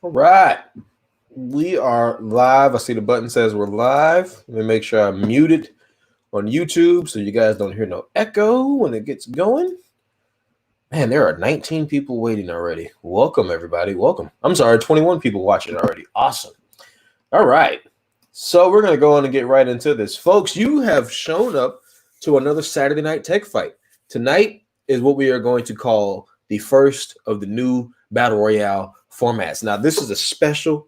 All right. We are live. I see the button says we're live. Let me make sure I'm muted on YouTube so you guys don't hear no echo when it gets going. Man, there are 19 people waiting already. Welcome, everybody. Welcome. I'm sorry, 21 people watching already. Awesome. All right. So we're going to go on and get right into this. Folks, you have shown up to another Saturday Night Tech Fight. Tonight is what we are going to call the first of the new Battle Royale formats. Now, this is a special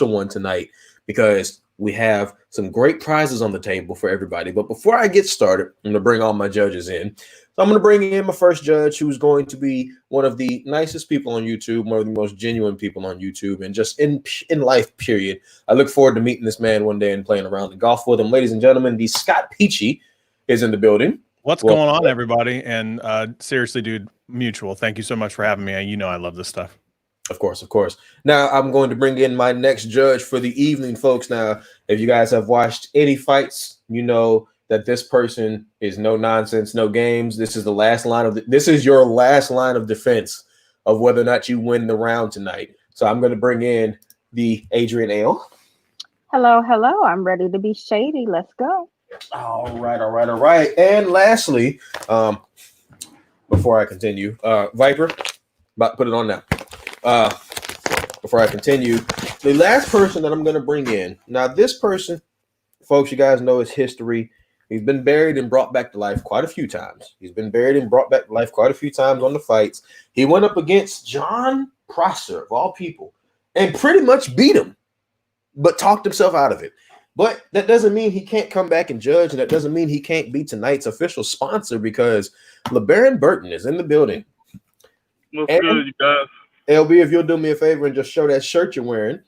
one tonight because we have some great prizes on the table for everybody. But before I get started, I'm going to bring all my judges in. So I'm going to bring in my first judge, who's going to be one of the nicest people on YouTube, one of the most genuine people on YouTube, and just in life, period. I look forward to meeting this man one day and playing around the golf with him. Ladies and gentlemen, the Scott Peachy is in the building. What's going on, everybody? And seriously, dude, mutual. Thank you so much for having me. You know I love this stuff. Of course, of course. Now, I'm going to bring in my next judge for the evening, folks. Now, if you guys have watched any fights, you know that this person is no nonsense, no games. This is the last line of this is your last line of defense of whether or not you win the round tonight. So I'm going to bring in the Adrian Ale. Hello, hello. I'm ready to be shady. Let's go. All right. And lastly, before I continue, Viper, about to put it on now. Before I continue, the last person that I'm going to bring in. Now, this person, folks, you guys know his history. He's been buried and brought back to life quite a few times. He's been buried and brought back to life quite a few times on the fights. He went up against John Prosser, of all people, and pretty much beat him, but talked himself out of it. But that doesn't mean he can't come back and judge, and that doesn't mean he can't be tonight's official sponsor because LeBaron Burton is in the building. What's good, you guys? LB, if you'll do me a favor and just show that shirt you're wearing,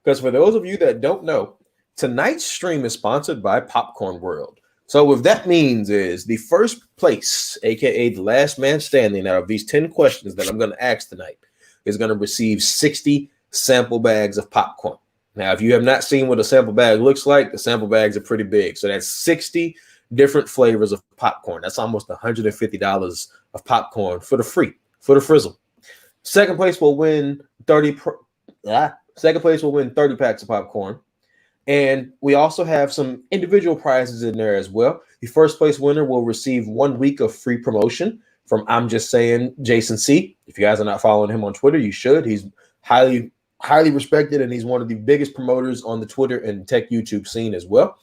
because for those of you that don't know, tonight's stream is sponsored by Popcorn World. So what that means is the first place, aka the last man standing out of these 10 questions that I'm going to ask tonight, is going to receive 60 sample bags of popcorn. Now, if you have not seen what a sample bag looks like, the sample bags are pretty big. So that's 60 different flavors of popcorn. That's almost $150 of popcorn for the frizzle. Second place will win 30 packs of popcorn. And we also have some individual prizes in there as well. The first place winner will receive 1 week of free promotion from I'm Just Saying Jason C. If you guys are not following him on Twitter, you should. He's highly respected, and he's one of the biggest promoters on the Twitter and tech YouTube scene as well.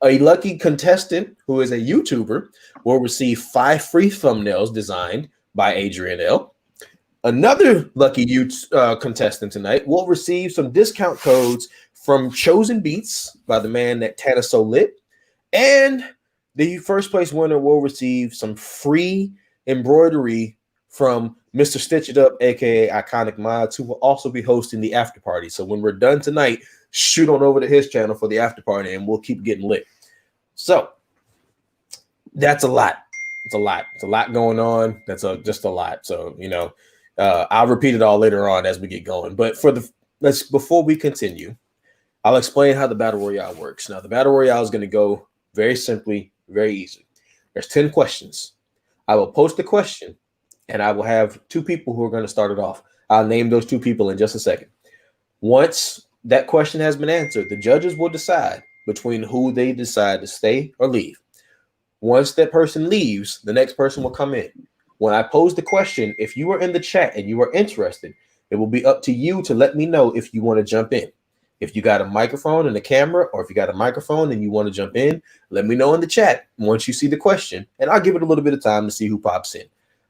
A lucky contestant who is a YouTuber will receive 5 free thumbnails designed by Adrian L. Another lucky contestant tonight will receive some discount codes from Chosen Beats by the man that Tana So Lit. And the first place winner will receive some free embroidery from Mr. Stitch It Up, aka Iconic Mods, who will also be hosting the after party. So when we're done tonight, shoot on over to his channel for the after party, and we'll keep getting lit. So that's a lot. It's a lot going on. That's just a lot. So I'll repeat it all later on as we get going. But before we continue, I'll explain how the Battle Royale works. Now, the Battle Royale is going to go very simply, very easy. There's 10 questions. I will post the question, and I will have 2 people who are going to start it off. I'll name those 2 people in just a second. Once that question has been answered, the judges will decide between who they decide to stay or leave. Once that person leaves, the next person will come in. When I pose the question, if you are in the chat and you are interested, it will be up to you to let me know if you want to jump in. If you got a microphone and a camera, or if you got a microphone and you want to jump in, let me know in the chat once you see the question, and I'll give it a little bit of time to see who pops in.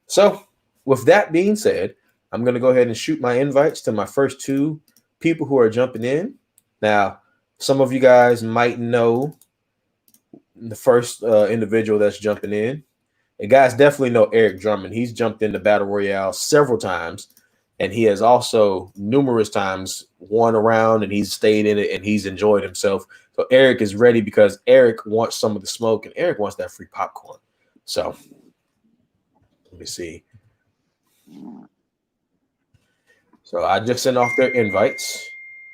So with that being said, I'm going to go ahead and shoot my invites to my first 2 people who are jumping in. Now, some of you guys might know the first individual that's jumping in. And guys definitely know Eric Drummond. He's jumped into Battle Royale several times. And he has also numerous times won around, and he's stayed in it, and he's enjoyed himself. So Eric is ready because Eric wants some of the smoke, and Eric wants that free popcorn. So let me see. So I just sent off their invites.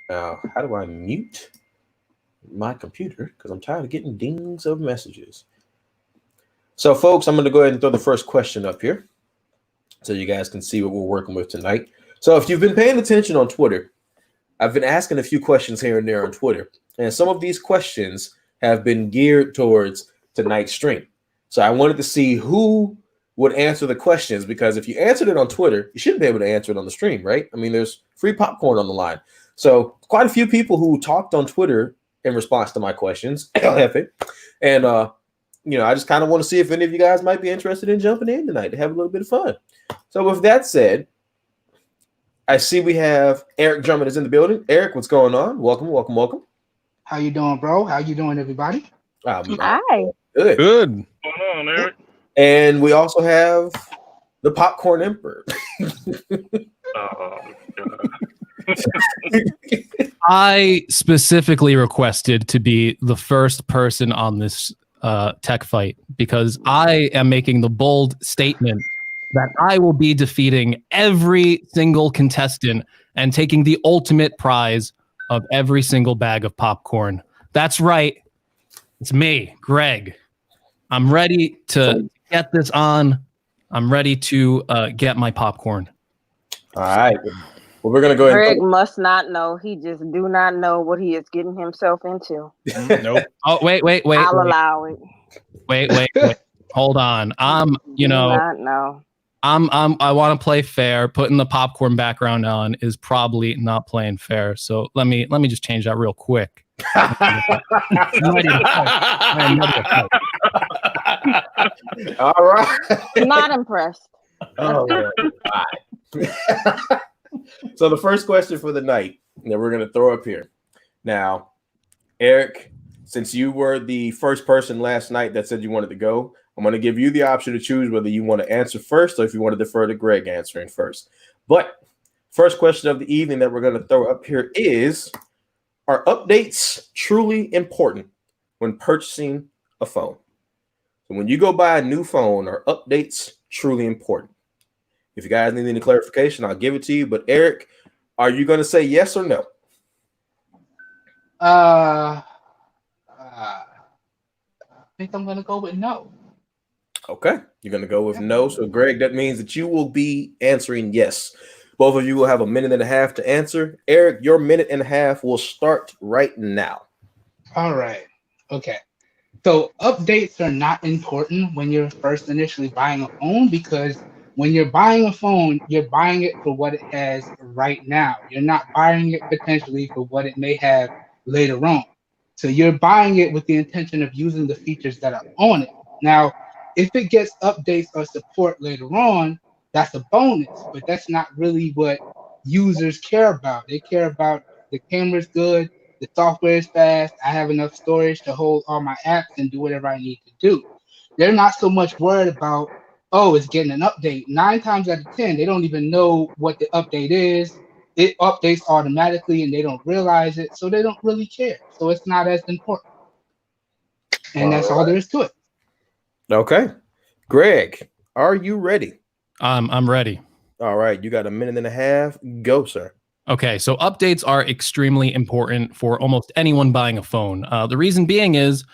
Now, how do I mute my computer? Because I'm tired of getting dings of messages. So, folks, I'm going to go ahead and throw the first question up here so you guys can see what we're working with tonight. So if you've been paying attention on Twitter, I've been asking a few questions here and there on Twitter, and some of these questions have been geared towards tonight's stream. So I wanted to see who would answer the questions, because if you answered it on Twitter, you should be able to answer it on the stream, right? I mean, there's free popcorn on the line. So quite a few people who talked on Twitter in response to my questions, and I just kind of want to see if any of you guys might be interested in jumping in tonight to have a little bit of fun. So with that said, I see we have Eric Drummond is in the building. Eric, what's going on? Welcome. How you doing, bro? How you doing, everybody? Hi. Good. What's going on, Eric? And we also have the Popcorn Emperor. Oh, God. I specifically requested to be the first person on this tech fight because I am making the bold statement that I will be defeating every single contestant and taking the ultimate prize of every single bag of popcorn. That's right. It's me, Greg. I'm ready to get this on. I'm ready to get my popcorn. All right. Well, we're going to go ahead. Greg must not know. He just do not know what he is getting himself into. Nope. Oh, wait. I'll allow it. Wait. Hold on. Do not know. I want to play fair. Putting the popcorn background on is probably not playing fair. So let me just change that real quick. All right. Not impressed. Oh, man. All right. So the first question for the night that we're going to throw up here. Now, Eric, since you were the first person last night that said you wanted to go, I'm going to give you the option to choose whether you want to answer first or if you want to defer to Greg answering first. But first question of the evening that we're going to throw up here is, are updates truly important when purchasing a phone? So when you go buy a new phone, are updates truly important? If you guys need any clarification, I'll give it to you. But Eric, are you going to say yes or no? I think I'm going to go with no. Okay, you're going to go with no. So, Greg, that means that you will be answering yes. Both of you will have a minute and a half to answer. Eric, your minute and a half will start right now. All right. Okay. So updates are not important when you're first initially buying a phone, because when you're buying a phone, you're buying it for what it has right now. You're not buying it potentially for what it may have later on. So you're buying it with the intention of using the features that are on it. Now, if it gets updates or support later on, that's a bonus, but that's not really what users care about. They care about the camera's good, the software is fast, I have enough storage to hold all my apps and do whatever I need to do. They're not so much worried about, oh, it's getting an update. 9 times out of 10, they don't even know what the update is. It updates automatically and they don't realize it, so they don't really care. So it's not as important. And that's all there is to it. Okay. Greg, are you ready? I'm ready. All right. You got a minute and a half. Go, sir. Okay, so updates are extremely important for almost anyone buying a phone. The reason being is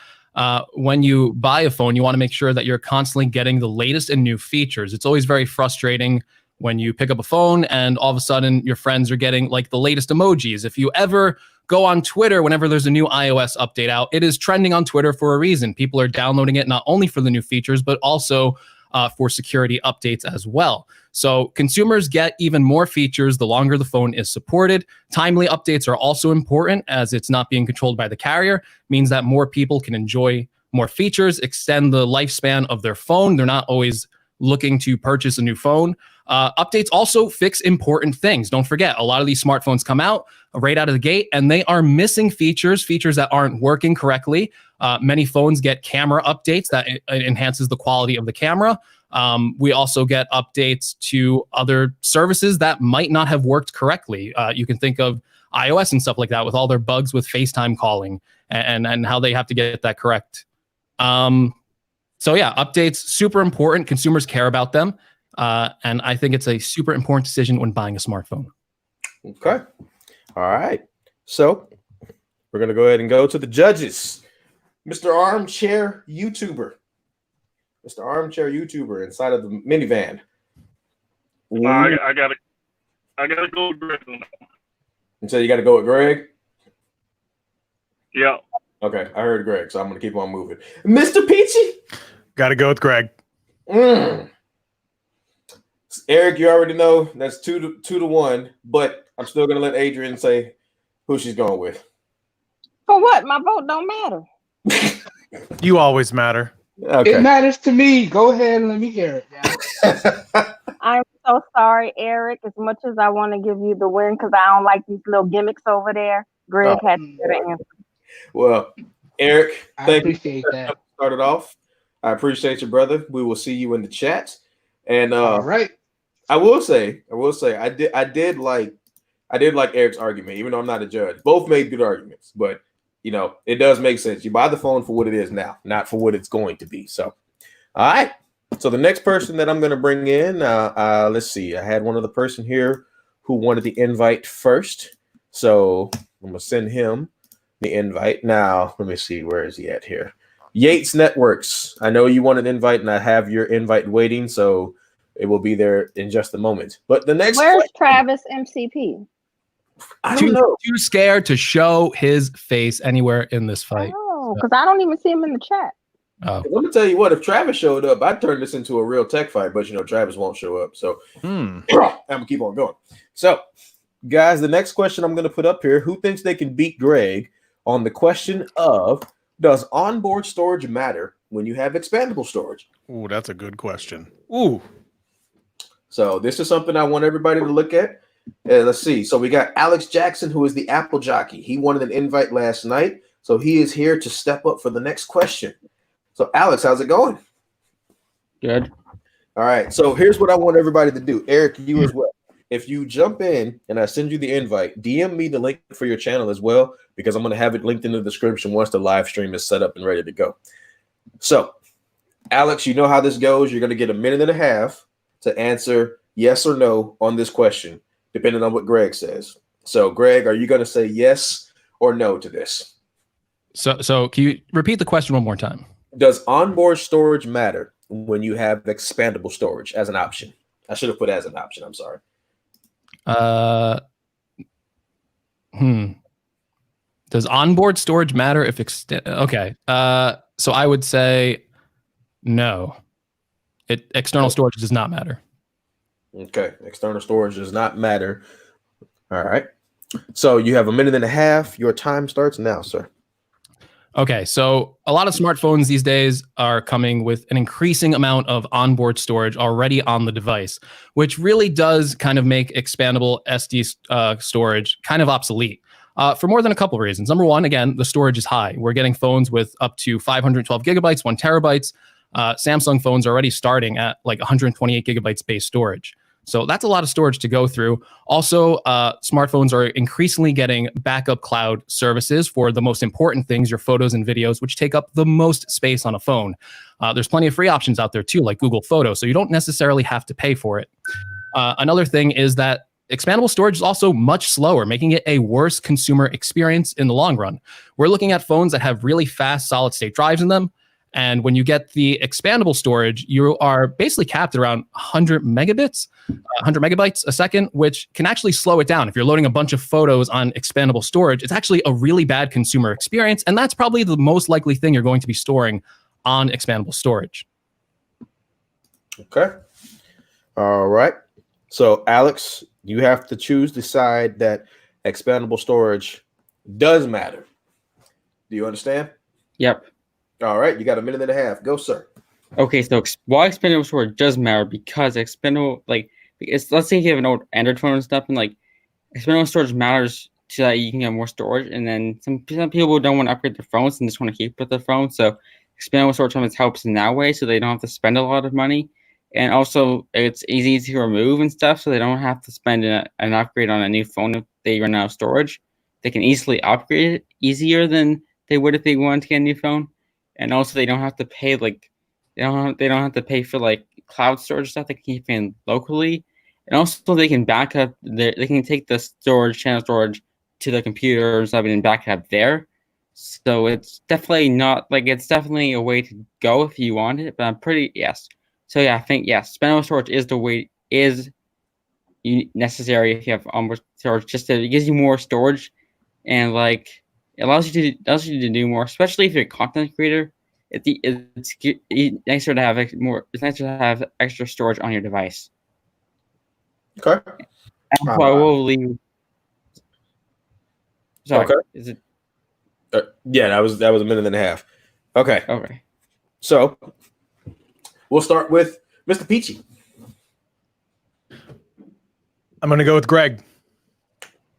when you buy a phone, you want to make sure that you're constantly getting the latest and new features. It's always very frustrating when you pick up a phone and all of a sudden your friends are getting like the latest emojis. If you ever go on Twitter, whenever there's a new iOS update out, it is trending on Twitter for a reason. People are downloading it not only for the new features, but also for security updates as well. So consumers get even more features the longer the phone is supported. Timely updates are also important, as it's not being controlled by the carrier. Means that more people can enjoy more features, extend the lifespan of their phone. They're not always looking to purchase a new phone. Updates also fix important things. Don't forget, a lot of these smartphones come out right out of the gate and they are missing features that aren't working correctly. Many phones get camera updates that enhances the quality of the camera. We also get updates to other services that might not have worked correctly. You can think of iOS and stuff like that with all their bugs with FaceTime calling and how they have to get that correct. So yeah, updates, super important. Consumers care about them. And I think it's a super important decision when buying a smartphone. Okay. All right. So we're going to go ahead and go to the judges. Mr. Armchair YouTuber. Mr. Armchair YouTuber inside of the minivan. I got it. I gotta go with Greg on that one. And so you got to go with Greg. Yeah. Okay, I heard Greg, so I'm gonna keep on moving. Mr. Peachy. Got to go with Greg. Eric, you already know that's 2-1, but I'm still gonna let Adrian say who she's going with. For what? My vote don't matter. You always matter. Okay. It matters to me. Go ahead and let me hear it. Yeah. I'm so sorry, Eric. As much as I want to give you the win because I don't like these little gimmicks over there, Greg had to get an answer. Well, Eric, I thank you appreciate that. started off. I appreciate you, brother. We will see you in the chat. And All right. I will say, I did like Eric's argument, even though I'm not a judge. Both made good arguments, but you know, it does make sense. You buy the phone for what it is now, not for what it's going to be. So, all right. So the next person that I'm going to bring in, let's see. I had one other person here who wanted the invite first, so I'm going to send him the invite. Now, let me see. Where is he at here? Yates Networks. I know you want an invite, and I have your invite waiting, so it will be there in just a moment. But the next Where's Travis MCP? I don't know. Too scared to show his face anywhere in this fight. Oh, because I don't even see him in the chat. Oh. Let me tell you what, if Travis showed up, I'd turn this into a real tech fight, but you know, Travis won't show up. So I'm gonna keep on going. So, guys, the next question I'm gonna put up here: who thinks they can beat Greg on the question of does onboard storage matter when you have expandable storage? Ooh, that's a good question. Ooh. So this is something I want everybody to look at. Let's see. So we got Alex Jackson, who is the Apple jockey. He wanted an invite last night, so he is here to step up for the next question. So, Alex, how's it going? Good. All right. So here's what I want everybody to do. Eric, you as well. If you jump in and I send you the invite, DM me the link for your channel as well, because I'm going to have it linked in the description once the live stream is set up and ready to go. So, Alex, you know how this goes. You're going to get 1.5 minutes to answer yes or no on this question, depending on what Greg says. So, Greg, are you going to say yes or no to this? So can you repeat the question one more time? Does onboard storage matter when you have expandable storage as an option? I should have put as an option. I'm sorry. Does onboard storage matter if okay. So I would say no. External storage does not matter. Okay. External storage does not matter. All right. So you have 1.5 minutes. Your time starts now, sir. Okay, so a lot of smartphones these days are coming with an increasing amount of onboard storage already on the device, which really does kind of make expandable SD storage kind of obsolete for more than a couple of reasons. Number one, again, the storage is high. We're getting phones with up to 512 gigabytes, 1 terabytes. Samsung phones are already starting at like 128 gigabytes base storage. So that's a lot of storage to go through. Also, smartphones are increasingly getting backup cloud services for the most important things, your photos and videos, which take up the most space on a phone. There's plenty of free options out there too, like Google Photos, so you don't necessarily have to pay for it. Another thing is that expandable storage is also much slower, making it a worse consumer experience in the long run. We're looking at phones that have really fast solid-state drives in them. And when you get the expandable storage, you are basically capped at around 100 megabytes a second, which can actually slow it down. If you're loading a bunch of photos on expandable storage, it's actually a really bad consumer experience. And that's probably the most likely thing you're going to be storing on expandable storage. Okay. All right. So, Alex, you have to choose the side that expandable storage does matter. Do you understand? Yep. All right, you got 1.5 minutes. Go, sir. Okay, so why expandable storage does matter because expandable, like, let's say you have an old Android phone and stuff, and like expandable storage matters so that you can get more storage. And then some people don't want to upgrade their phones and just want to keep with their phone. So expandable storage sometimes helps in that way, so they don't have to spend a lot of money. And also, it's easy to remove and stuff, so they don't have to spend an upgrade on a new phone if they run out of storage. They can easily upgrade it easier than they would if they wanted to get a new phone. And also, they don't have to pay they don't have to pay for like cloud storage stuff. They can keep in locally, and also they can back up. They can take the channel storage to the computer or something and back it up there. So it's definitely not like it's definitely a way to go if you want it. But I'm pretty yes. So yeah, I think yes, expandable storage is the way necessary if you have onboard storage. Just it gives you more storage, and like it allows you to do more, especially if you're a content creator. It's nicer to have more. It's nicer to have extra storage on your device. Okay. And so I will leave. Sorry. Okay. Is it Yeah, that was a minute and a half. Okay. okay? So we'll start with Mr. Peachy. I'm gonna go with Greg.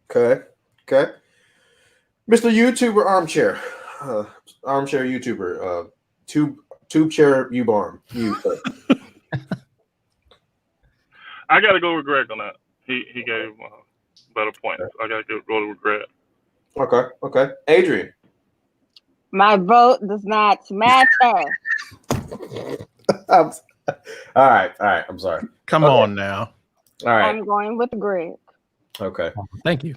Okay. Mr. YouTuber Armchair. Armchair YouTuber. Tube chair U-barm. I gotta go with Greg on that. He gave better points. I gotta go with Greg. Okay. Adrian. My vote does not matter. All right. I'm sorry. Come on now, All right. I'm going with Greg. Okay. Thank you.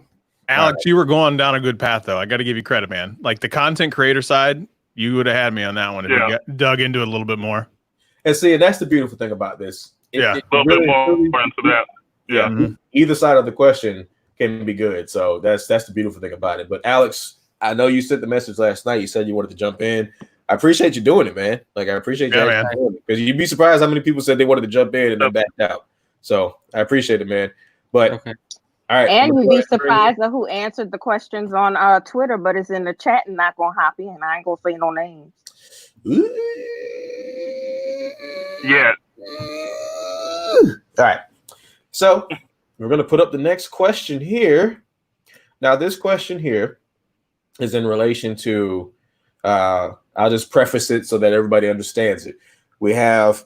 Alex. You were going down a good path, though. I got to give you credit, man. Like the content creator side, you would have had me on that one if you dug into it a little bit more. And see, that's the beautiful thing about this. A little bit more into that. Yeah. Mhm. Either side of the question can be good. So that's the beautiful thing about it. But Alex, I know you sent the message last night. You said you wanted to jump in. I appreciate you doing it, man. Like I appreciate you doing it, because you'd be surprised how many people said they wanted to jump in and then backed out. So I appreciate it, man. But Okay. all right. And you'd be surprised at who answered the questions on Twitter, but it's in the chat and not gonna hop in. I ain't gonna say no names. Yeah. All right. So we're going to put up the next question here. Now, this question here is in relation to, I'll just preface it so that everybody understands it. We have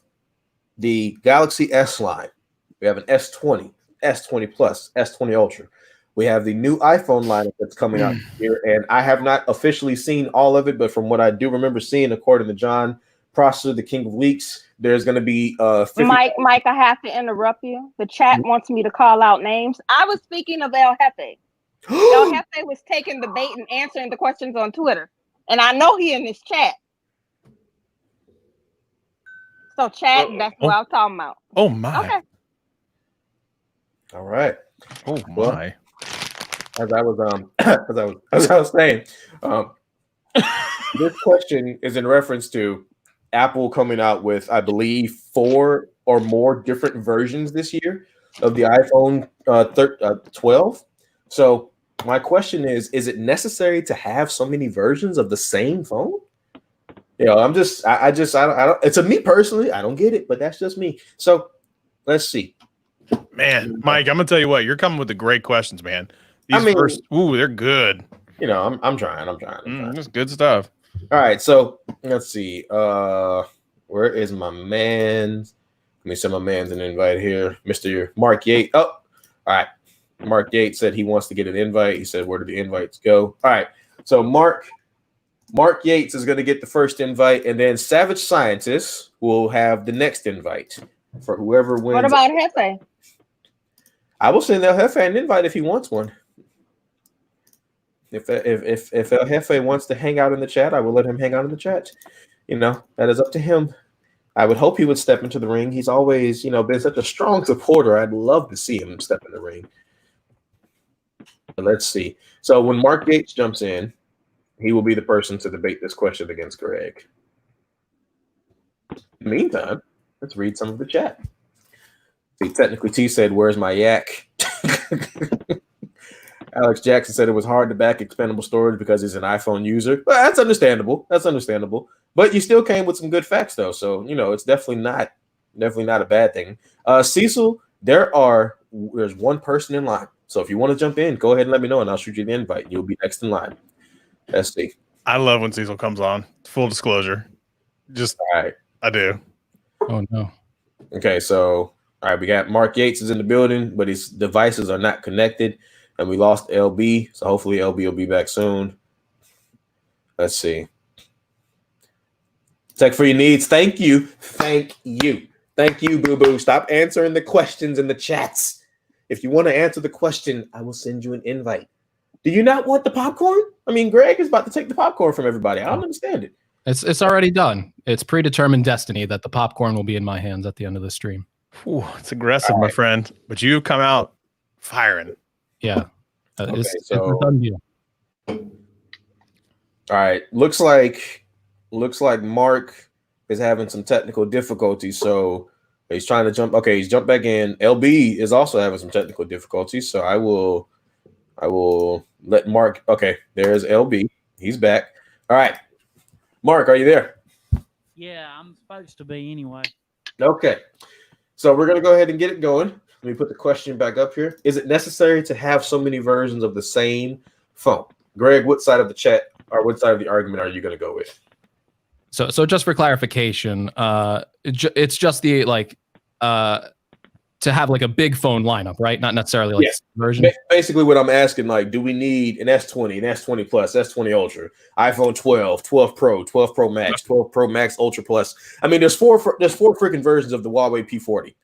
the Galaxy S line. We have an S20, S20 Plus, S20 Ultra. We have the new iPhone lineup that's coming out here, and I have not officially seen all of it, but from what I do remember seeing, according to John Prosser, the King of Leaks, there's going to be 50. Mike, I have to interrupt you. The chat wants me to call out names. I was speaking of El Jefe. El Jefe was taking the bait and answering the questions on Twitter, and I know he in this chat. So chat, that's what I'm talking about. Oh my! Okay. All right. Oh my! Well, as I was saying, this question is in reference to Apple coming out with, I believe, 4 or more different versions this year of the iPhone 12. So my question is it necessary to have so many versions of the same phone? You know, I don't, it's a me personally, I don't get it, but that's just me. So let's see. Man, Mike, I'm gonna tell you what, you're coming with the great questions, man. These they're good. You know, I'm trying. That's good stuff. All right, so let's see. Where is my man's? Let me send my man's an invite here, Mr. Mark Yates. Oh, all right. Mark Yates said he wants to get an invite. He said, "Where did the invites go?" All right, so Mark Yates is going to get the first invite, and then Savage Scientist will have the next invite for whoever wins. What about Jefe? I will send El Jefe an invite if he wants one. If El Jefe wants to hang out in the chat, I will let him hang out in the chat. You know, that is up to him. I would hope he would step into the ring. He's always, been such a strong supporter. I'd love to see him step in the ring. But let's see. So when Mark Gates jumps in, he will be the person to debate this question against Greg. In the meantime, let's read some of the chat. See, technically T said, "Where's my yak?" Alex Jackson said it was hard to back expendable storage because he's an iPhone user. Well, that's understandable. But you still came with some good facts, though. So, it's definitely not a bad thing. Cecil, there's one person in line. So if you want to jump in, go ahead and let me know, and I'll shoot you the invite. You'll be next in line. Let's see. I love when Cecil comes on. Full disclosure. Just, all right. I do. Oh, no. Okay, so, all right, we got Mark Yates is in the building, but his devices are not connected. And we lost LB, so hopefully LB will be back soon. Let's see. Tech for your needs. Thank you, Boo Boo. Stop answering the questions in the chats. If you want to answer the question, I will send you an invite. Do you not want the popcorn? I mean, Greg is about to take the popcorn from everybody. I don't understand it. It's already done. It's predetermined destiny that the popcorn will be in my hands at the end of the stream. Ooh, it's aggressive, my friend. But you've come out firing. Yeah. Okay, It's so a done deal. all right, looks like Mark is having some technical difficulties, so he's trying to jump. Okay, he's jumped back in. LB is also having some technical difficulties, so I will let Mark. Okay, there's LB. He's back. All right, Mark, are you there? Yeah, I'm supposed to be anyway. Okay, so we're gonna go ahead and get it going. Let me put the question back up here. Is it necessary to have so many versions of the same phone? Greg, what side of the chat or what side of the argument are you going to go with? So just for clarification, it's just the to have like a big phone lineup, right? Not necessarily like version. Basically, what I'm asking, like, do we need an S20, an S20 Plus, S20 Ultra, iPhone 12, 12 Pro, 12 Pro Max, 12 Pro Max Ultra Plus? I mean, there's four freaking versions of the Huawei P40.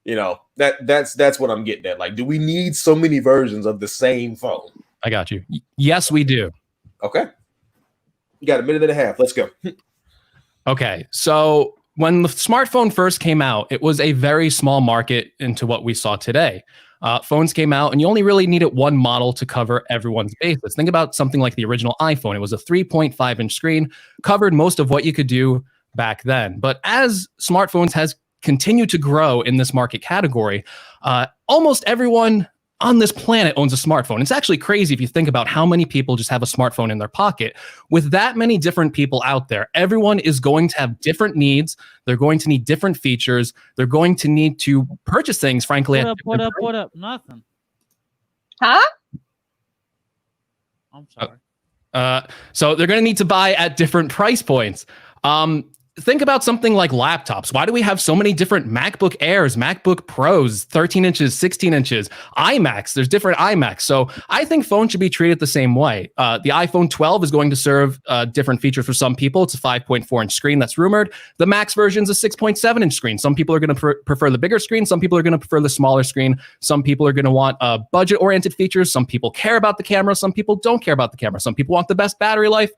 You know, that's what I'm getting at. Like, do we need so many versions of the same phone? I got you. Yes, we do. Okay. You got a minute and a half. Let's go. Okay. So when the smartphone first came out, it was a very small market into what we saw today. Phones came out and you only really needed one model to cover everyone's bases. Think about something like the original iPhone. It was a 3.5-inch screen, covered most of what you could do back then. But as smartphones has continued to grow in this market category, almost everyone on this planet owns a smartphone. It's actually crazy if you think about how many people just have a smartphone in their pocket. With that many different people out there, everyone is going to have different needs. They're going to need different features. They're going to need to purchase things, frankly. What up? Nothing. Huh? I'm sorry. So they're going to need to buy at different price points. Think about something like laptops. Why do we have so many different MacBook Airs, MacBook Pros, 13 inches, 16 inches, iMacs? There's different iMacs. So I think phones should be treated the same way. The iPhone 12 is going to serve different features for some people. It's a 5.4-inch screen that's rumored. The Max version is a 6.7-inch screen. Some people are going to prefer the bigger screen. Some people are going to prefer the smaller screen. Some people are going to want budget-oriented features. Some people care about the camera. Some people don't care about the camera. Some people want the best battery life.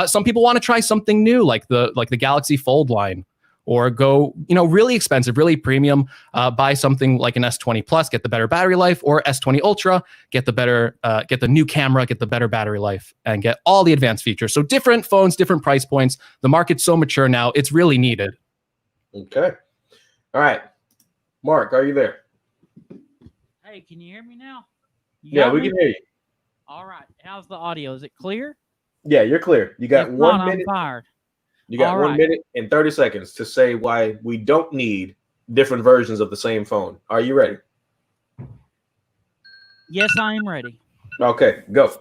Some people want to try something new, like the Galaxy Fold line, or go, really expensive, really premium, buy something like an S20 Plus, get the better battery life, or S20 Ultra, get the new camera, get the better battery life, and get all the advanced features. So different phones, different price points. The market's so mature now, it's really needed. Okay. All right. Mark, are you there? Hey, can you hear me now? Yeah, we can hear you. All right. How's the audio? Is it clear? Yeah, you're clear. You got If 1 not, minute. I'm fired. You got All 1 right. minute and 30 seconds to say why we don't need different versions of the same phone. Are you ready? Yes, I am ready. Okay, go.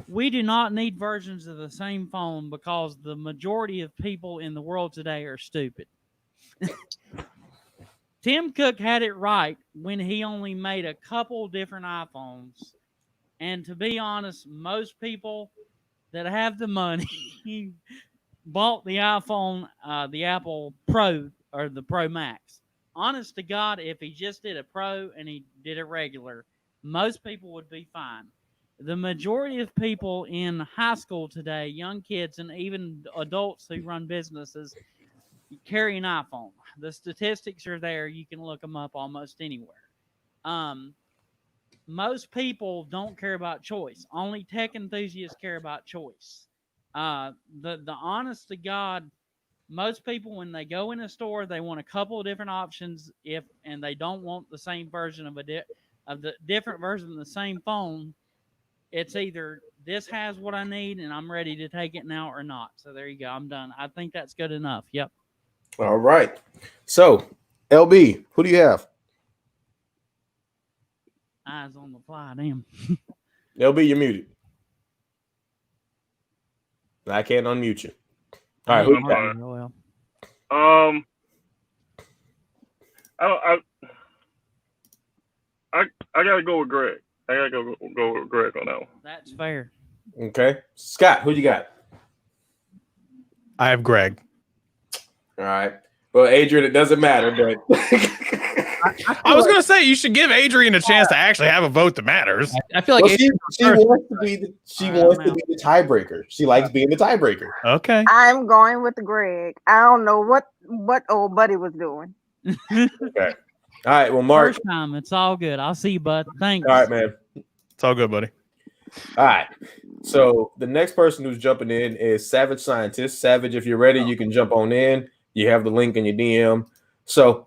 We do not need versions of the same phone because the majority of people in the world today are stupid. Tim Cook had it right when he only made a couple different iPhones. And to be honest, most people that have the money bought the iPhone, the Apple Pro or the Pro Max. Honest to God, if he just did a Pro and he did a regular, most people would be fine. The majority of people in high school today, young kids and even adults who run businesses, carry an iPhone. The statistics are there. You can look them up almost anywhere. Most people don't care about choice. Only tech enthusiasts care about choice. The honest to God, most people when they go in a store, they want a couple of different options. And they don't want the same version of the different version of the same phone. It's either this has what I need and I'm ready to take it now or not. So there you go. I'm done. I think that's good enough. Yep. All right. So, LB, who do you have? Eyes on the fly, damn. LB, you're muted. I can't unmute you. All right, who you got? Well. I gotta go with Greg. I gotta go with Greg on that one. That's fair. Okay. Scott, who you got? I have Greg. All right. Well, Adrian, it doesn't matter, but I was going to say you should give Adrian a chance to actually have a vote that matters. I feel like well, she wants to be the tiebreaker. She likes being the tiebreaker. Okay. I'm going with Greg. I don't know what old buddy was doing. Okay. All right. Well, Mark. First time. It's all good. I'll see you, bud. Thanks. All right, man. It's all good, buddy. All right. So the next person who's jumping in is Savage Scientist. Savage, if you're ready, you can jump on in. You have the link in your DM. So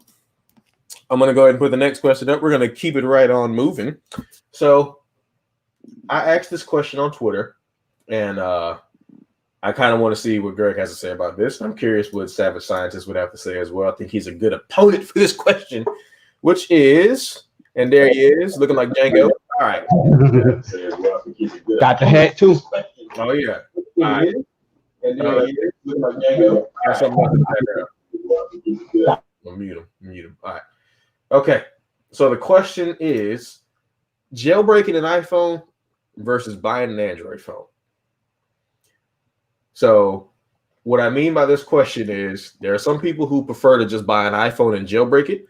I'm going to go ahead and put the next question up. We're going to keep it right on moving. So I asked this question on Twitter, and I kind of want to see what Greg has to say about this. I'm curious what Savage Scientist would have to say as well. I think he's a good opponent for this question, which is, and there he is, looking like Django. All right. Got the hat too. Oh, yeah. All right. And there he is, looking like Django. Got something else in the background. I'll mute him. All right. Okay. So the question is jailbreaking an iPhone versus buying an Android phone. So what I mean by this question is there are some people who prefer to just buy an iPhone and jailbreak it,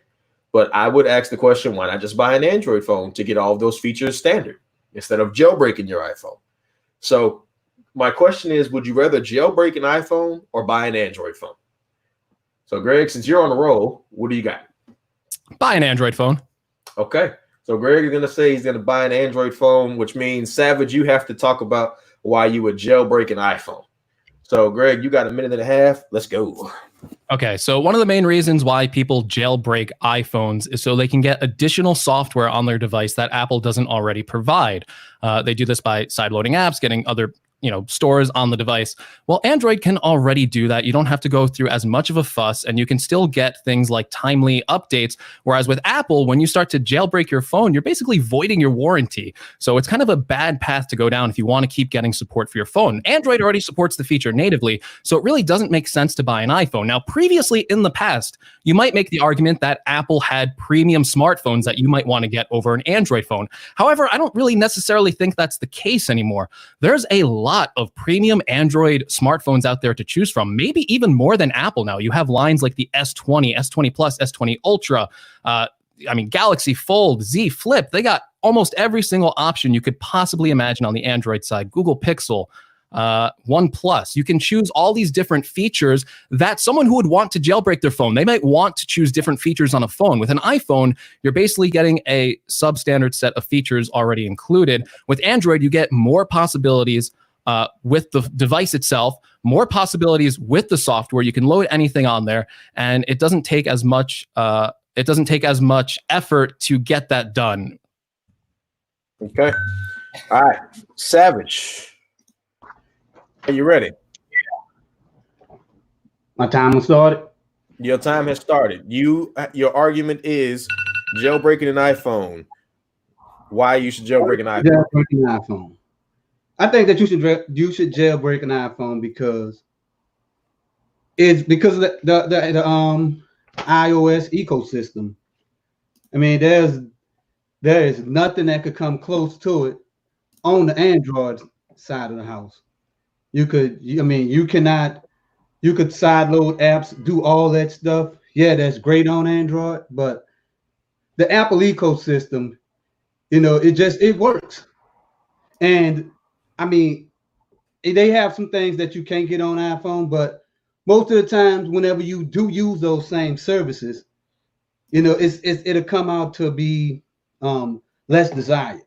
but I would ask the question, why not just buy an Android phone to get all of those features standard instead of jailbreaking your iPhone? So my question is, would you rather jailbreak an iPhone or buy an Android phone? So Greg, since you're on the roll, what do you got? Buy an Android phone. Okay. So Greg is going to say he's going to buy an Android phone, which means, Savage, you have to talk about why you would jailbreak an iPhone. So, Greg, you got a minute and a half. Let's go. Okay, so one of the main reasons why people jailbreak iPhones is so they can get additional software on their device that Apple doesn't already provide. They do this by sideloading apps, getting other stores on the device. Well, Android can already do that. You don't have to go through as much of a fuss, and you can still get things like timely updates. Whereas with Apple, when you start to jailbreak your phone, you're basically voiding your warranty. So it's kind of a bad path to go down if you want to keep getting support for your phone. Android already supports the feature natively, so it really doesn't make sense to buy an iPhone. Now, previously in the past, you might make the argument that Apple had premium smartphones that you might want to get over an Android phone. However, I don't really necessarily think that's the case anymore. There's a lot of premium Android smartphones out there to choose from, maybe even more than Apple now. You have lines like the S20, S20 Plus, S20 Ultra, Galaxy Fold, Z Flip. They got almost every single option you could possibly imagine on the Android side. Google Pixel, OnePlus. You can choose all these different features that someone who would want to jailbreak their phone, they might want to choose different features on a phone. With an iPhone, you're basically getting a substandard set of features already included. With Android, you get more possibilities with the device itself, more possibilities with the software. You can load anything on there, and it doesn't take as much. It doesn't take as much effort to get that done. Okay. All right, Savage, are you ready? My time has started. Your time has started. Your argument is jailbreaking an iPhone. Why you should jailbreak an iPhone? Jailbreaking an iPhone. I think that you should jailbreak an iPhone because it's because of the iOS ecosystem. I mean, there is nothing that could come close to it on the Android side of the house. You could sideload apps, do all that stuff. Yeah, that's great on Android, but the Apple ecosystem, it works. And I mean, they have some things that you can't get on iPhone, but most of the times, whenever you do use those same services, it'll come out to be less desired.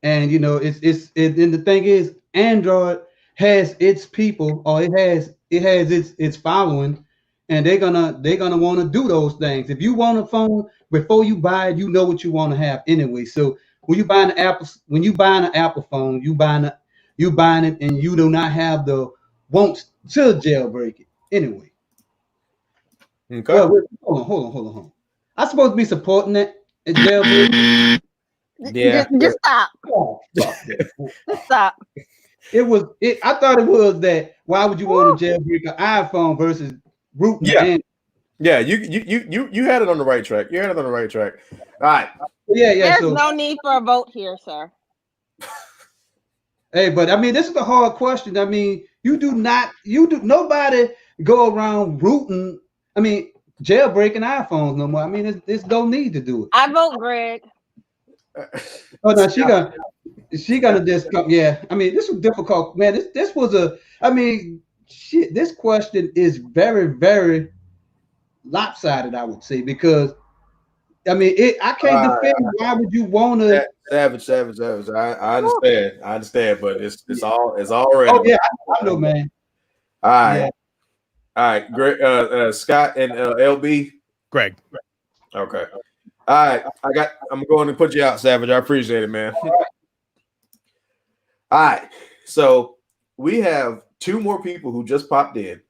And and the thing is, Android has its people, or it has its following, and they're gonna want to do those things. If you want a phone, before you buy it, you know what you want to have anyway. So when you buying an Apple phone, you buying it, and you do not have the wants to jailbreak it anyway. Okay. Well, hold on. I'm supposed to be supporting that jailbreak. Yeah. Just stop. Just stop. I thought it was that. Why would you want to jailbreak an iPhone versus rooting? Yeah. Yeah, you had it on the right track. You had it on the right track. All right. Yeah. There's no need for a vote here, sir. Hey, but I mean, this is a hard question. I mean, nobody go around rooting. I mean, jailbreaking iPhones no more. I mean, there's no need to do it. I vote Greg. Oh no, she gonna just come. Yeah, I mean, this was difficult, man. This question is very, very lopsided, I would say, because I mean, I can't defend. Why would you want to? Savage. I understand, but it's already. Oh yeah, I know, man. All right, Greg, Scott and LB. Greg. Okay. All right, I'm going to put you out, Savage. I appreciate it, man. All right, so we have two more people who just popped in.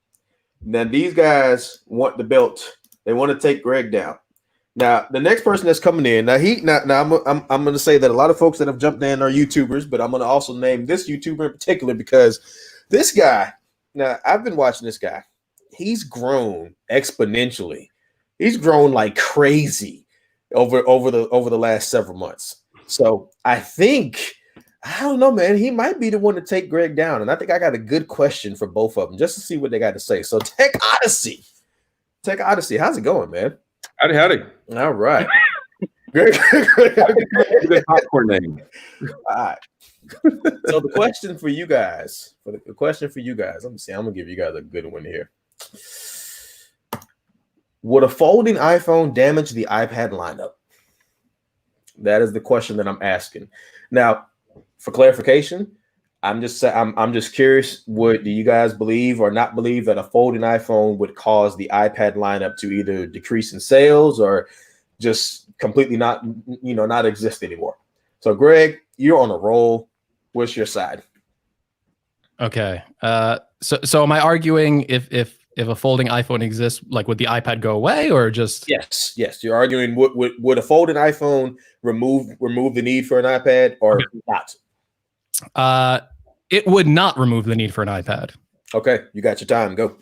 Now these guys want the belt. They want to take Greg down. Now the next person that's coming in. Now I'm going to say that a lot of folks that have jumped in are YouTubers, but I'm going to also name this YouTuber in particular because this guy. Now I've been watching this guy. He's grown exponentially. He's grown like crazy over the last several months. So I don't know, man. He might be the one to take Greg down. And I think I got a good question for both of them just to see what they got to say. So Tech Odyssey, how's it going, man? Howdy. All right. Greg. The popcorn name. All right. So the question for you guys, let me see. I'm gonna give you guys a good one here. Would a folding iPhone damage the iPad lineup? That is the question that I'm asking. Now, for clarification, I'm just curious. Do you guys believe or not believe that a folding iPhone would cause the iPad lineup to either decrease in sales or just completely not exist anymore? So, Greg, you're on a roll. What's your side? Okay. So am I arguing if a folding iPhone exists, like would the iPad go away or just? Yes. You're arguing would a folding iPhone remove the need for an iPad or not? It would not remove the need for an iPad. Okay, you got your time. Go.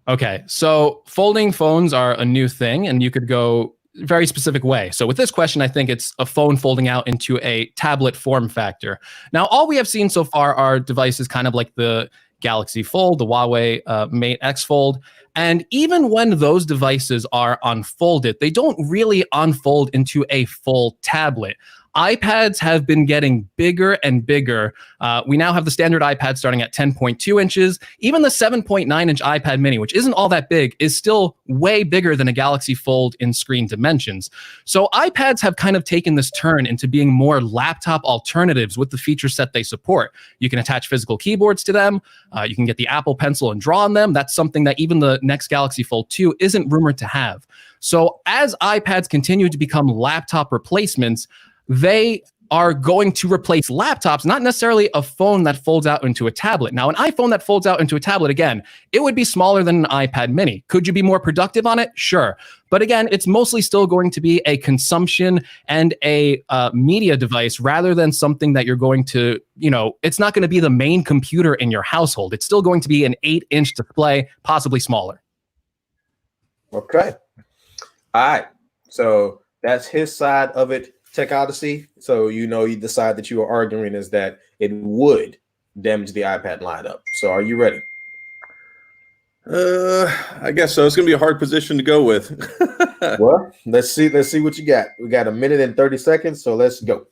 Okay, so folding phones are a new thing, and you could go very specific way. So with this question, I think it's a phone folding out into a tablet form factor. Now, all we have seen so far are devices kind of like the Galaxy Fold, the Huawei Mate X Fold. And even when those devices are unfolded, they don't really unfold into a full tablet. iPads have been getting bigger and bigger. We now have the standard iPad starting at 10.2 inches. Even the 7.9-inch iPad mini, which isn't all that big, is still way bigger than a Galaxy Fold in screen dimensions. So iPads have kind of taken this turn into being more laptop alternatives with the feature set they support. You can attach physical keyboards to them. You can get the Apple Pencil and draw on them. That's something that even the next Galaxy Fold 2 isn't rumored to have. So as iPads continue to become laptop replacements, they are going to replace laptops, not necessarily a phone that folds out into a tablet. Now, an iPhone that folds out into a tablet, again, it would be smaller than an iPad mini. Could you be more productive on it? Sure. But again, it's mostly still going to be a consumption and a media device rather than something that you're going to, it's not going to be the main computer in your household. It's still going to be an 8-inch display, possibly smaller. Okay. All right. So that's his side of it. Tech Odyssey. So the side that you are arguing is that it would damage the iPad lineup. So are you ready? I guess so. It's going to be a hard position to go with. Well, let's see what you got. We got 1 minute and 30 seconds, so let's go.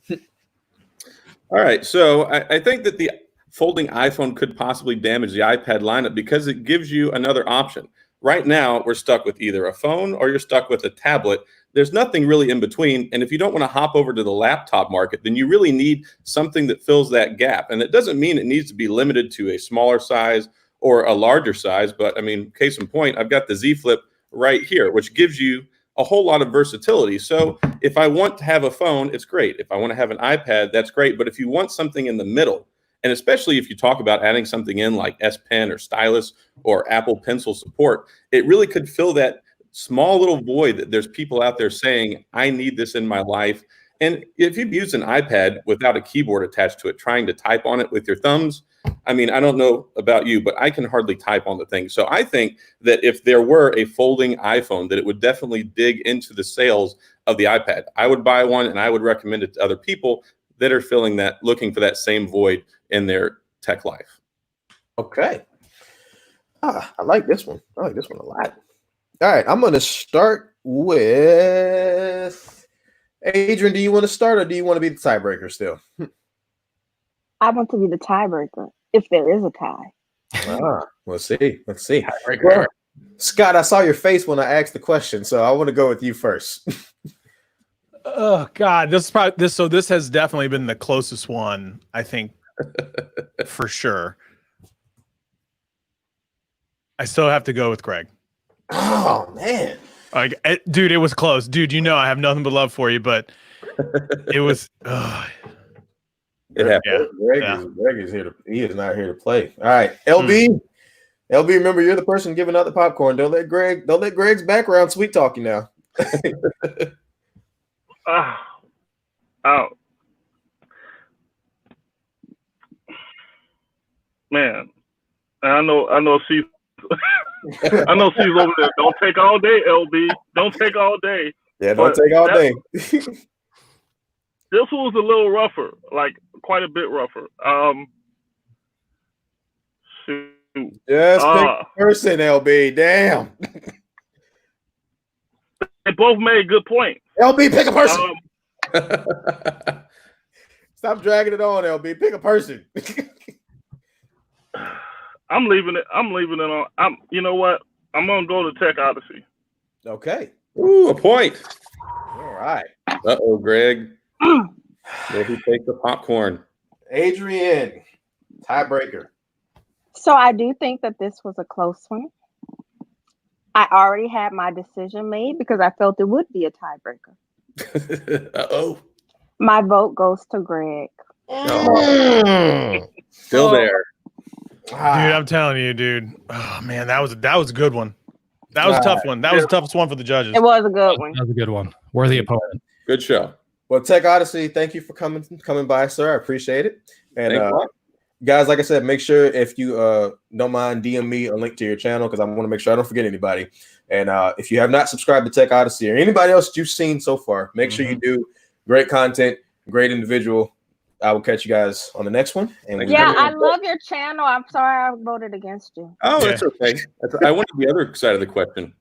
All right. So I think that the folding iPhone could possibly damage the iPad lineup because it gives you another option. Right now, we're stuck with either a phone or you're stuck with a tablet. There's nothing really in between. And if you don't want to hop over to the laptop market, then you really need something that fills that gap. And it doesn't mean it needs to be limited to a smaller size or a larger size. But I mean, case in point, I've got the Z Flip right here, which gives you a whole lot of versatility. So if I want to have a phone, it's great. If I want to have an iPad, that's great. But if you want something in the middle, and especially if you talk about adding something in like S Pen or stylus or Apple Pencil support, it really could fill that small little void that there's people out there saying, I need this in my life. And if you've used an iPad without a keyboard attached to it, trying to type on it with your thumbs, I mean, I don't know about you, but I can hardly type on the thing. So I think that if there were a folding iPhone, that it would definitely dig into the sales of the iPad. I would buy one and I would recommend it to other people that are looking for that same void in their tech life. Okay. I like this one. I like this one a lot. All right, I'm going to start with Adrian. Do you want to start or do you want to be the tiebreaker still? I want to be the tiebreaker if there is a tie. Let's see. Scott, I saw your face when I asked the question, so I want to go with you first. Oh God, this is probably this. So this has definitely been the closest one, I think, for sure. I still have to go with Greg. Oh man, Like, dude, it was close, dude. You know, I have nothing but love for you, but it was. It happened. Yeah. Greg is here to. He is not here to play. All right, LB. LB, remember you're the person giving out the popcorn. Don't let Greg's background sweet talk you now. Man, I know she's I know she's over there. Don't take all day, LB. Don't take all day. Yeah, don't take all day. This was a little rougher, like quite a bit rougher. Shoot. Just pick a person, LB. Damn. They both made good points. LB, pick a person. Stop dragging it on, LB. Pick a person. I'm leaving it on. You know what? I'm gonna go to Tech Odyssey. Okay. Ooh, a point. All right. Uh-oh, Greg. Will he take the popcorn? Adrian, tiebreaker. So I do think that this was a close one. I already had my decision made because I felt it would be a tiebreaker. Uh-oh. My vote goes to Greg. Still there. Dude, I'm telling you, dude. Oh man, that was a good one. That was a tough one. That was the toughest one for the judges. It was a good one. That was a good one. Worthy opponent. Good show. Well, Tech Odyssey, thank you for coming by, sir. I appreciate it. And guys, like I said, make sure if you don't mind, DM me a link to your channel because I want to make sure I don't forget anybody. And if you have not subscribed to Tech Odyssey or anybody else that you've seen so far, make sure you do. Great content, great individual. I will catch you guys on the next one. And yeah, I love your channel. I'm sorry I voted against you. Oh, that's okay. I wanted the other side of the question.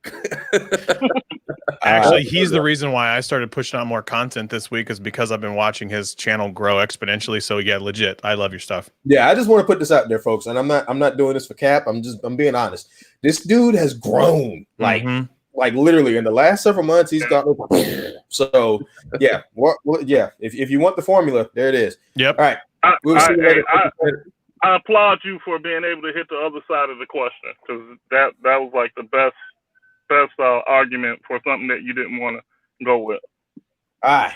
Actually, he's the reason why I started pushing out more content this week is because I've been watching his channel grow exponentially. So yeah, legit. I love your stuff. Yeah, I just want to put this out there, folks. And I'm not doing this for cap. I'm being honest. This dude has grown like literally in the last several months, he's got so yeah. Yeah. If you want the formula, there it is. Yep. All right. I applaud you for being able to hit the other side of the question because that was like the best argument for something that you didn't want to go with. All right.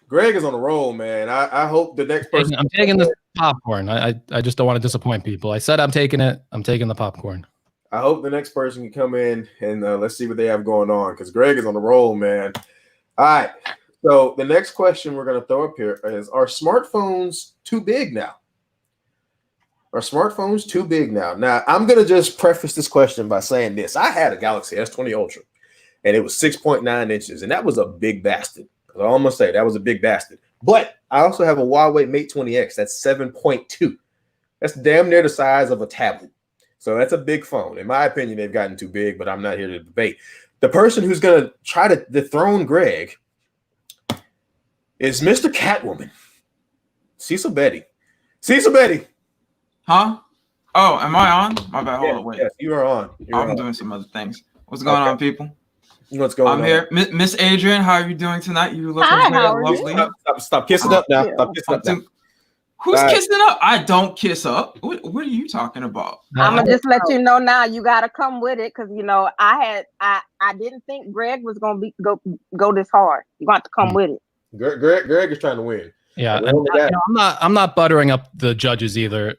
Greg is on the roll, man. I hope the next person. I'm taking the popcorn. I just don't want to disappoint people. I said I'm taking it. I'm taking the popcorn. I hope the next person can come in and let's see what they have going on because Greg is on the roll, man. All right. So the next question we're going to throw up here is: are smartphones too big now? Are smartphones too big now? Now, I'm going to just preface this question by saying this. I had a Galaxy S20 Ultra, and it was 6.9 inches, and that was a big bastard. I'm going to say that was a big bastard. But I also have a Huawei Mate 20X. That's 7.2. That's damn near the size of a tablet. So that's a big phone. In my opinion, they've gotten too big, but I'm not here to debate. The person who's going to try to dethrone Greg is Mr. Catwoman, Cecil Betty. Cecil Betty. Huh? Oh, am I on? My bad. Hold on, wait. Yes, you are on. I'm doing some other things. What's going on, people? What's going on? I'm here. Miss Adrian, how are you doing tonight? You look lovely. Stop kissing up now. Stop kissing up now. Who's kissing up? I don't kiss up. What are you talking about? I'm gonna just let you know now. You gotta come with it because I didn't think Greg was gonna go this hard. You got to come with it. Greg is trying to win. Yeah, I'm not buttering up the judges either.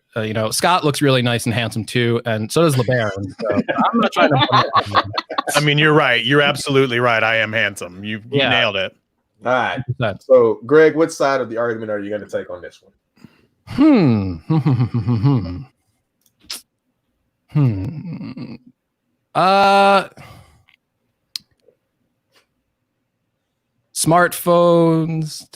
Scott looks really nice and handsome too, and so does LeBaron. So I'm not trying to. I mean, you're right. You're absolutely right. I am handsome. You nailed it. All right. So, Greg, what side of the argument are you going to take on this one? Smartphones.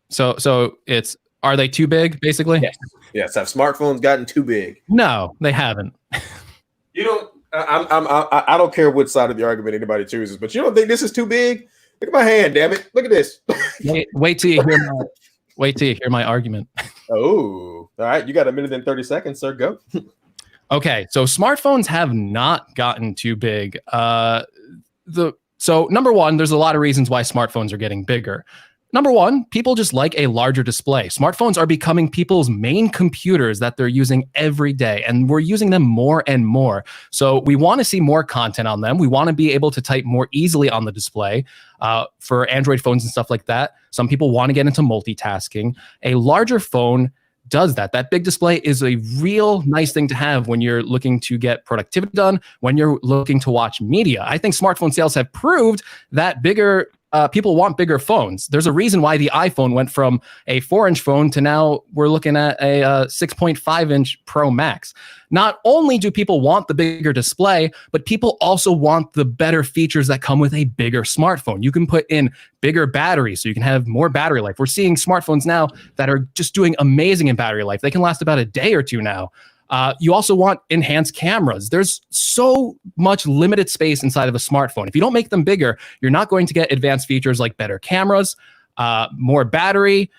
So it's, are they too big, basically? Yes. Have smartphones gotten too big? No, they haven't. You don't. I don't care what side of the argument anybody chooses, but you don't think this is too big? Look at my hand, damn it! Look at this. Wait till you hear my argument. Oh, all right. You got 1 minute and 30 seconds, sir. Go. Okay, so smartphones have not gotten too big. So number one, there's a lot of reasons why smartphones are getting bigger. Number one, people just like a larger display. Smartphones are becoming people's main computers that they're using every day, and we're using them more and more. So we want to see more content on them. We want to be able to type more easily on the display for Android phones and stuff like that. Some people want to get into multitasking. A larger phone does that. That big display is a real nice thing to have when you're looking to get productivity done, when you're looking to watch media. I think smartphone sales have proved that bigger people want bigger phones. There's a reason why the iPhone went from a 4-inch phone to now we're looking at a 6.5-inch Pro Max. Not only do people want the bigger display, but people also want the better features that come with a bigger smartphone. You can put in bigger batteries so you can have more battery life. We're seeing smartphones now that are just doing amazing in battery life. They can last about a day or two now. You also want enhanced cameras. There's so much limited space inside of a smartphone. If you don't make them bigger, you're not going to get advanced features like better cameras, more battery,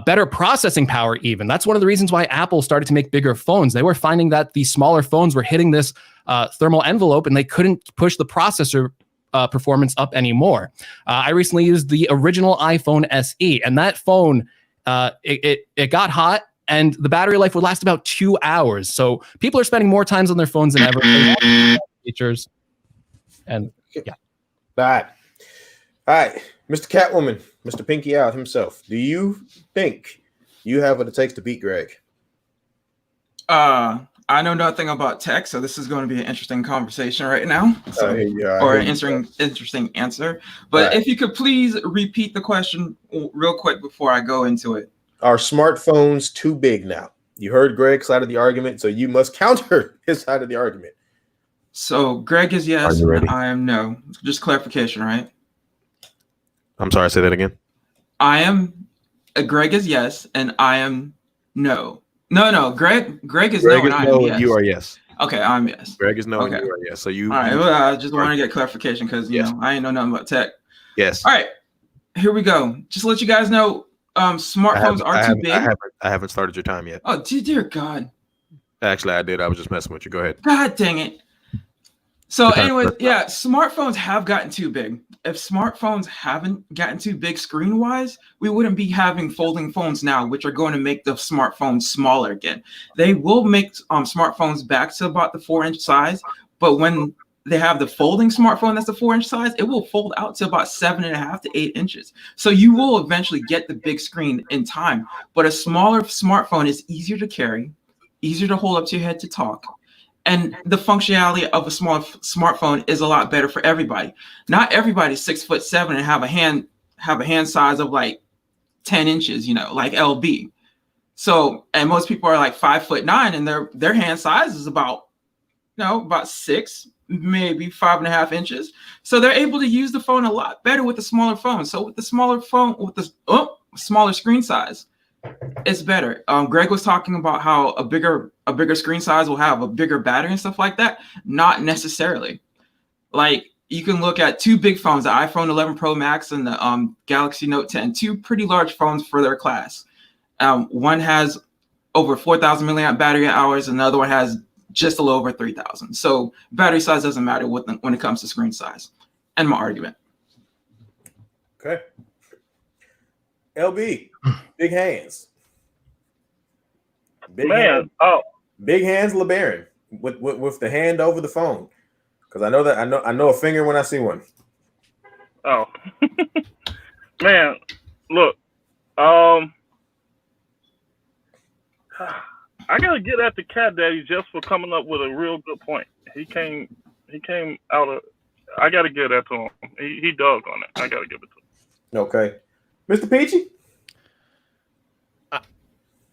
better processing power even. That's one of the reasons why Apple started to make bigger phones. They were finding that the smaller phones were hitting this thermal envelope and they couldn't push the processor performance up anymore. I recently used the original iPhone SE, and that phone, it got hot, and the battery life would last about 2 hours. So people are spending more times on their phones than ever. Features. And yeah. All right. Mr. Catwoman, Mr. Pinky Out himself. Do you think you have what it takes to beat Greg? I know nothing about tech, so this is going to be an interesting conversation right now. So, or an interesting answer. But if you could please repeat the question real quick before I go into it. Are smartphones too big now? You heard Greg's side of the argument, so you must counter his side of the argument. So Greg is yes, and I am no. Just clarification, right? I'm sorry, say that again. Greg is yes, and I am no. No. Greg is no, and I am yes. You are yes. Okay, I'm yes. Greg is no, and you are yes. So you. All right. Well, I just want to get clarification because you know I ain't know nothing about tech. Yes. All right. Here we go. Just to let you guys know. Smartphones are too big. I haven't started your time yet. Oh, dear God. Actually, I did. I was just messing with you. Go ahead. God dang it. So anyways, yeah, smartphones have gotten too big. If smartphones haven't gotten too big screen-wise, we wouldn't be having folding phones now, which are going to make the smartphones smaller again. They will make smartphones back to about the 4-inch size, but when they have the folding smartphone that's the 4-inch size, it will fold out to about 7.5 to 8 inches. So you will eventually get the big screen in time. But a smaller smartphone is easier to carry, easier to hold up to your head to talk. And the functionality of a small smartphone is a lot better for everybody. Not everybody's 6'7" and have a hand size of like 10 inches, like LB. So, and most people are like 5'9", and their hand size is about 6, maybe 5.5 inches. So they're able to use the phone a lot better with the smaller phone. So with the smaller phone, with the smaller screen size, it's better. Greg was talking about how a bigger screen size will have a bigger battery and stuff like that. Not necessarily. Like you can look at two big phones, the iPhone 11 Pro Max and the Galaxy Note 10, two pretty large phones for their class. One has over 4,000 milliamp battery hours, and the other one has just a little over 3,000. So battery size doesn't matter when it comes to screen size. And my argument. Okay. LB, big hands. Big hands, LeBaron, with the hand over the phone. Because I know a finger when I see one. Oh. Man, look. I gotta get at the Cat Daddy just for coming up with a real good point. He came out of. I gotta give that to him. He dug on it. I gotta give it to him. Okay, Mr. Peachy.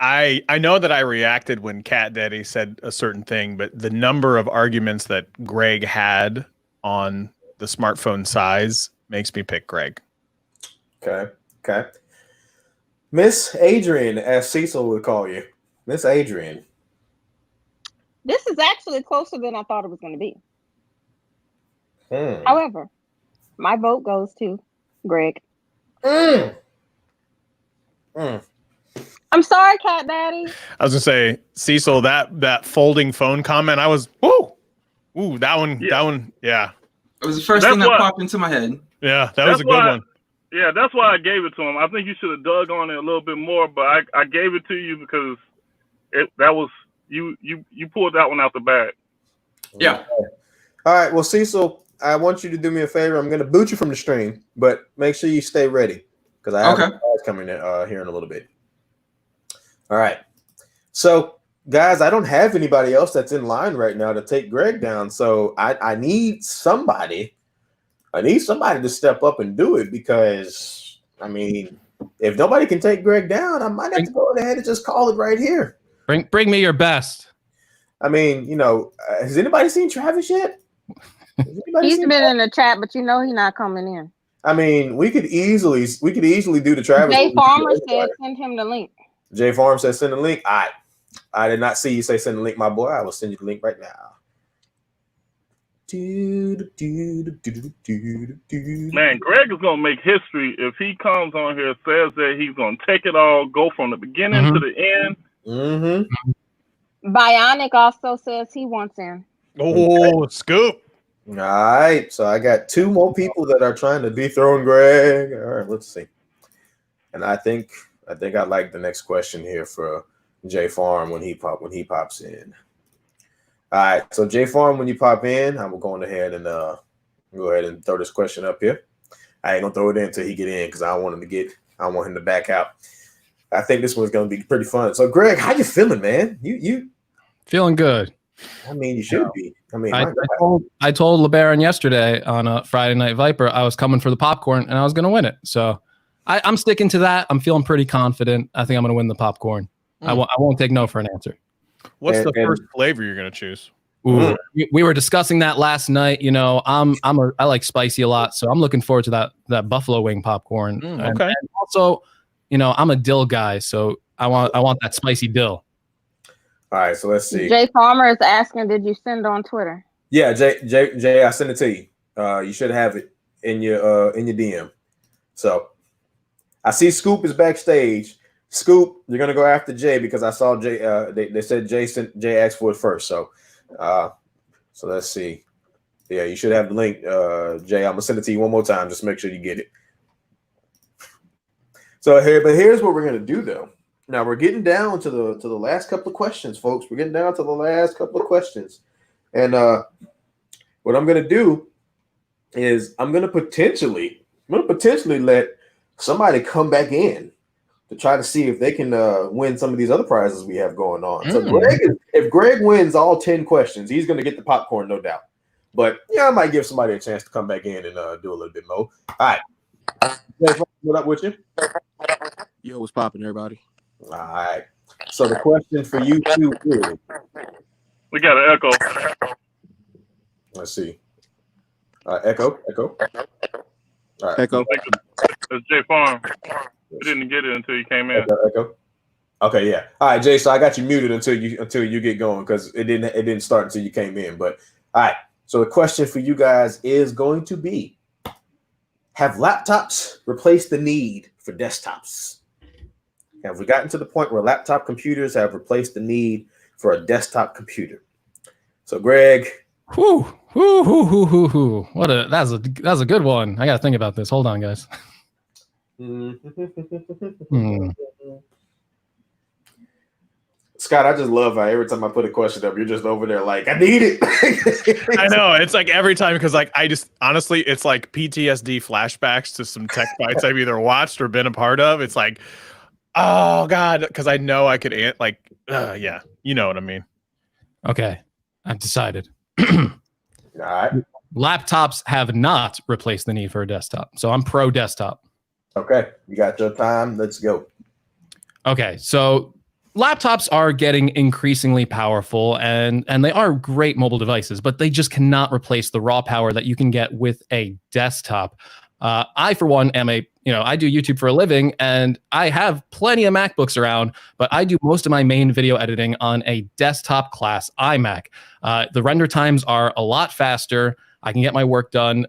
I know that I reacted when Cat Daddy said a certain thing, but the number of arguments that Greg had on the smartphone size makes me pick Greg. Okay. Miss Adrian, as Cecil would call you. Miss Adrian. This is actually closer than I thought it was going to be. However, my vote goes to Greg. I'm sorry, Cat Daddy. I was gonna say, Cecil, that folding phone comment, I was that one, yeah. It was the first thing that popped into my head. Yeah, that was a good one. Yeah, that's why I gave it to him. I think you should have dug on it a little bit more, but I gave it to you because that was you pulled that one out the bag. Yeah. All right. Well, Cecil, I want you to do me a favor. I'm going to boot you from the stream, but make sure you stay ready because I have guys coming in here in a little bit. All right. So, guys, I don't have anybody else that's in line right now to take Greg down. So I need somebody. I need somebody to step up and do it because, I mean, if nobody can take Greg down, I might have to go ahead and just call it right here. Bring me your best. I mean, has anybody seen Travis yet? He's been in the chat, but he's not coming in. I mean, we could easily do the Travis. Jay Farmer said send him the link. Jay Farmer said send the link. I did not see you say send the link, my boy. I will send you the link right now. Man, Greg is gonna make history if he comes on here, says that he's gonna take it all, go from the beginning to the end. Mm-hmm. Bionic also says he wants in. Oh, scoop. All right. So I got 2 more people that are trying to dethrone Greg. All right, let's see. And I think I like the next question here for Jay Farm when he pops in. All right, so Jay Farm, when you pop in, I'm going ahead and throw this question up here. I ain't gonna throw it in until he get in because I don't want him to back out. I think this one's gonna be pretty fun. So, Greg, how you feeling, man? You feeling good? I mean, you should be. I mean, I told LeBaron yesterday on a Friday Night Viper I was coming for the popcorn and I was gonna win it. So I'm sticking to that. I'm feeling pretty confident. I think I'm gonna win the popcorn. I won't take no for an answer. What's the first flavor you're gonna choose? Ooh, we were discussing that last night. I like spicy a lot, so I'm looking forward to that buffalo wing popcorn. And also, I'm a dill guy, so I want that spicy dill. All right, so let's see. Jay Farmer is asking, did you send on Twitter? Yeah, Jay, I sent it to you. You should have it in your DM. So I see Scoop is backstage. Scoop, you're gonna go after Jay because I saw Jay. They said Jay asked for it first. So let's see. Yeah, you should have the link, Jay. I'm gonna send it to you one more time. Just make sure you get it. So here's what we're gonna do though. Now we're getting down to the last couple of questions, folks. We're getting down to the last couple of questions, and what I'm gonna do is I'm gonna potentially let somebody come back in to try to see if they can win some of these other prizes we have going on. So if Greg wins all 10 questions, he's going to get the popcorn, no doubt. But yeah, I might give somebody a chance to come back in and do a little bit more. All right. What up with you? Yo, what's popping, everybody? All right. So the question for you two is... We got an echo. Let's see. Echo. All right. Echo. It's Jay Farm. We didn't get it until you came in. Echo. Okay, yeah. All right, Jay. So I got you muted until you get going because it didn't start until you came in. But all right. So the question for you guys is going to be: have laptops replaced the need for desktops? Have we gotten to the point where laptop computers have replaced the need for a desktop computer? So, Greg. That's a good one. I got to think about this. Hold on, guys. Scott, I just love how every time I put a question up, you're just over there like, I need it. I know. It's like every time because like I just honestly, it's like PTSD flashbacks to some tech fights I've either watched or been a part of. It's like, oh God, because I know I could yeah, you know what I mean. Okay, I've decided. All right. Laptops have not replaced the need for a desktop, so I'm pro desktop. Okay, you got your time. Let's go. Okay, so laptops are getting increasingly powerful, and they are great mobile devices, but they just cannot replace the raw power that you can get with a desktop. I, for one, am I do YouTube for a living, and I have plenty of MacBooks around, but I do most of my main video editing on a desktop class iMac. The render times are a lot faster. I can get my work done.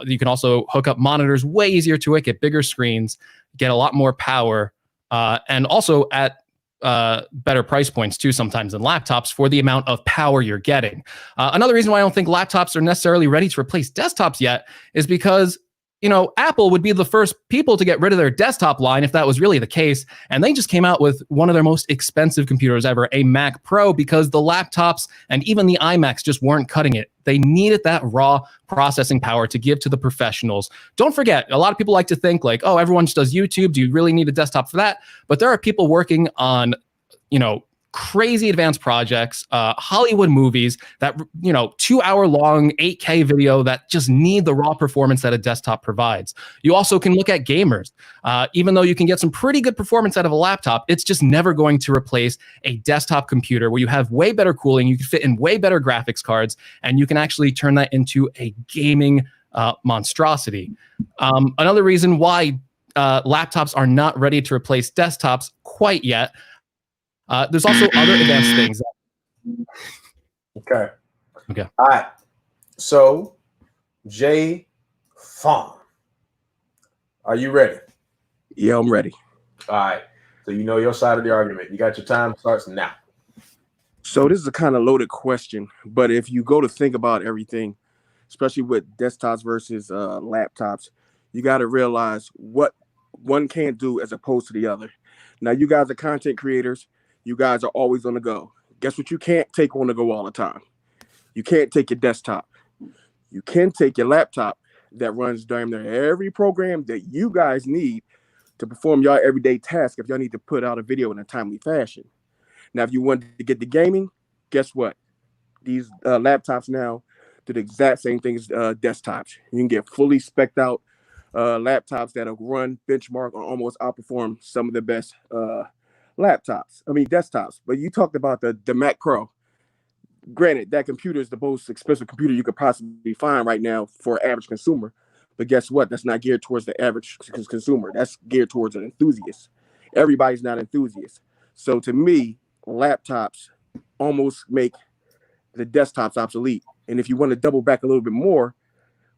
You can also hook up monitors way easier to it, get bigger screens, get a lot more power. And also at better price points too sometimes than laptops for the amount of power you're getting. Another reason why I don't think laptops are necessarily ready to replace desktops yet is because, you know, Apple would be the first people to get rid of their desktop line if that was really the case. And they just came out with one of their most expensive computers ever, a Mac Pro, because the laptops and even the iMacs just weren't cutting it. They needed that raw processing power to give to the professionals. Don't forget, a lot of people like to think like, oh, everyone just does YouTube. Do you really need a desktop for that? But there are people working on, you know, crazy advanced projects, Hollywood movies that, you know, 2-hour long 8K video that just need the raw performance that a desktop provides. You also can look at gamers. Even though you can get some pretty good performance out of a laptop, it's just never going to replace a desktop computer where you have way better cooling, you can fit in way better graphics cards, and you can actually turn that into a gaming monstrosity. Another reason why laptops are not ready to replace desktops quite yet, there's also other advanced things. Okay. Okay. All right. So, Jay Fawn, are you ready? Yeah, I'm ready. All right. So you know your side of the argument. You got your time. Starts now. So this is a kind of loaded question, but if you go to think about everything, especially with desktops versus laptops, you got to realize what one can't do as opposed to the other. Now, you guys are content creators. You guys are always on the go. Guess what you can't take on the go all the time? You can't take your desktop. You can take your laptop that runs damn near every program that you guys need to perform your everyday task if y'all need to put out a video in a timely fashion. Now, if you want to get the gaming, guess what? These laptops now do the exact same thing as desktops. You can get fully spec'd out laptops that'll run, benchmark, or almost outperform some of the best desktops. But you talked about the Mac Pro. Granted, that computer is the most expensive computer you could possibly find right now for an average consumer. But guess what? That's not geared towards the average consumer. That's geared towards an enthusiast. Everybody's not enthusiast. So to me, laptops almost make the desktops obsolete. And if you want to double back a little bit more,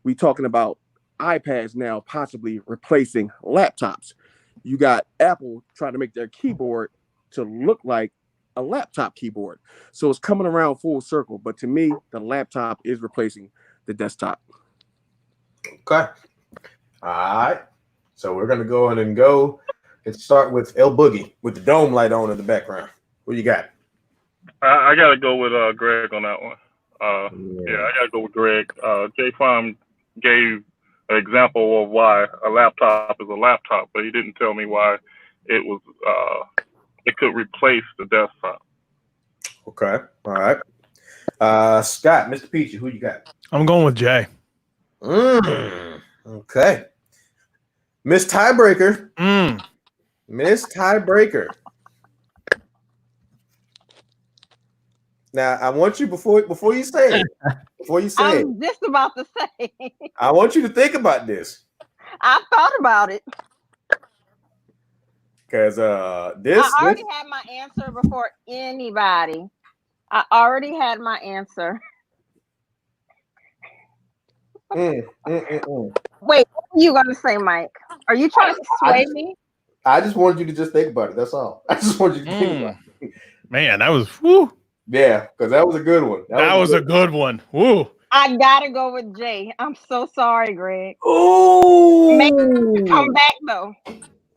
we're talking about iPads now possibly replacing laptops. You got Apple trying to make their keyboard to look like a laptop keyboard. So it's coming around full circle. But to me, the laptop is replacing the desktop. Okay. All right. So we're going to go in and go and start with El Boogie with the dome light on in the background. What you got? I got to go with Greg on that one. Yeah, I got to go with Greg. Jay Farm gave an example of why a laptop is a laptop, but he didn't tell me why it was it could replace the desktop. Okay. All right. Scott, Mr. Peachy, who you got? I'm going with Jay. Okay. Miss Tiebreaker. Miss Tiebreaker. Now, I want you before you say it. I was just about to say. I want you to think about this. I thought about it. Because this. I already had my answer before anybody. I already had my answer. Wait, what are you gonna say, Mike? Are you trying to sway me? I just wanted you to just think about it. That's all. I just wanted you to think about it. Man, that was whoo. Yeah, because that was a good one. That was a good one. Woo. I gotta go with Jay. I'm so sorry, Greg. Oh, maybe you come back though.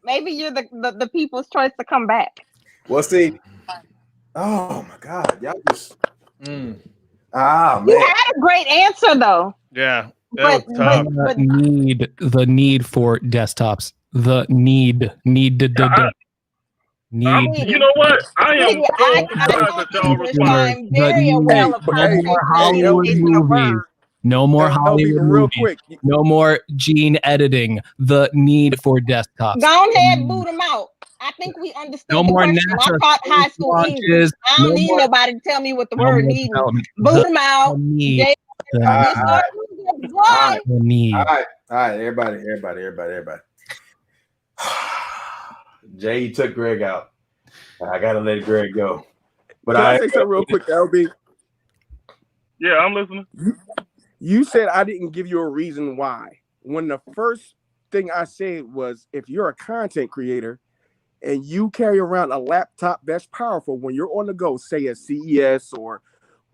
Maybe you're the people's choice to come back. Well, see. Oh my God, y'all just. You had a great answer though. Yeah. But the need for desktops. The need. You know what? I am No more Hollywood movies. No more gene editing. The need for desktops. Go ahead, boot them out. I think we understand. No more I taught high school English. I don't need nobody to tell me what the word needs. Boot them out. All right, everybody. Jay, you took Greg out. I gotta let Greg go. But Can I say something real quick, LB? Yeah, I'm listening. You said I didn't give you a reason why. When the first thing I said was, if you're a content creator, and you carry around a laptop that's powerful when you're on the go, say at CES or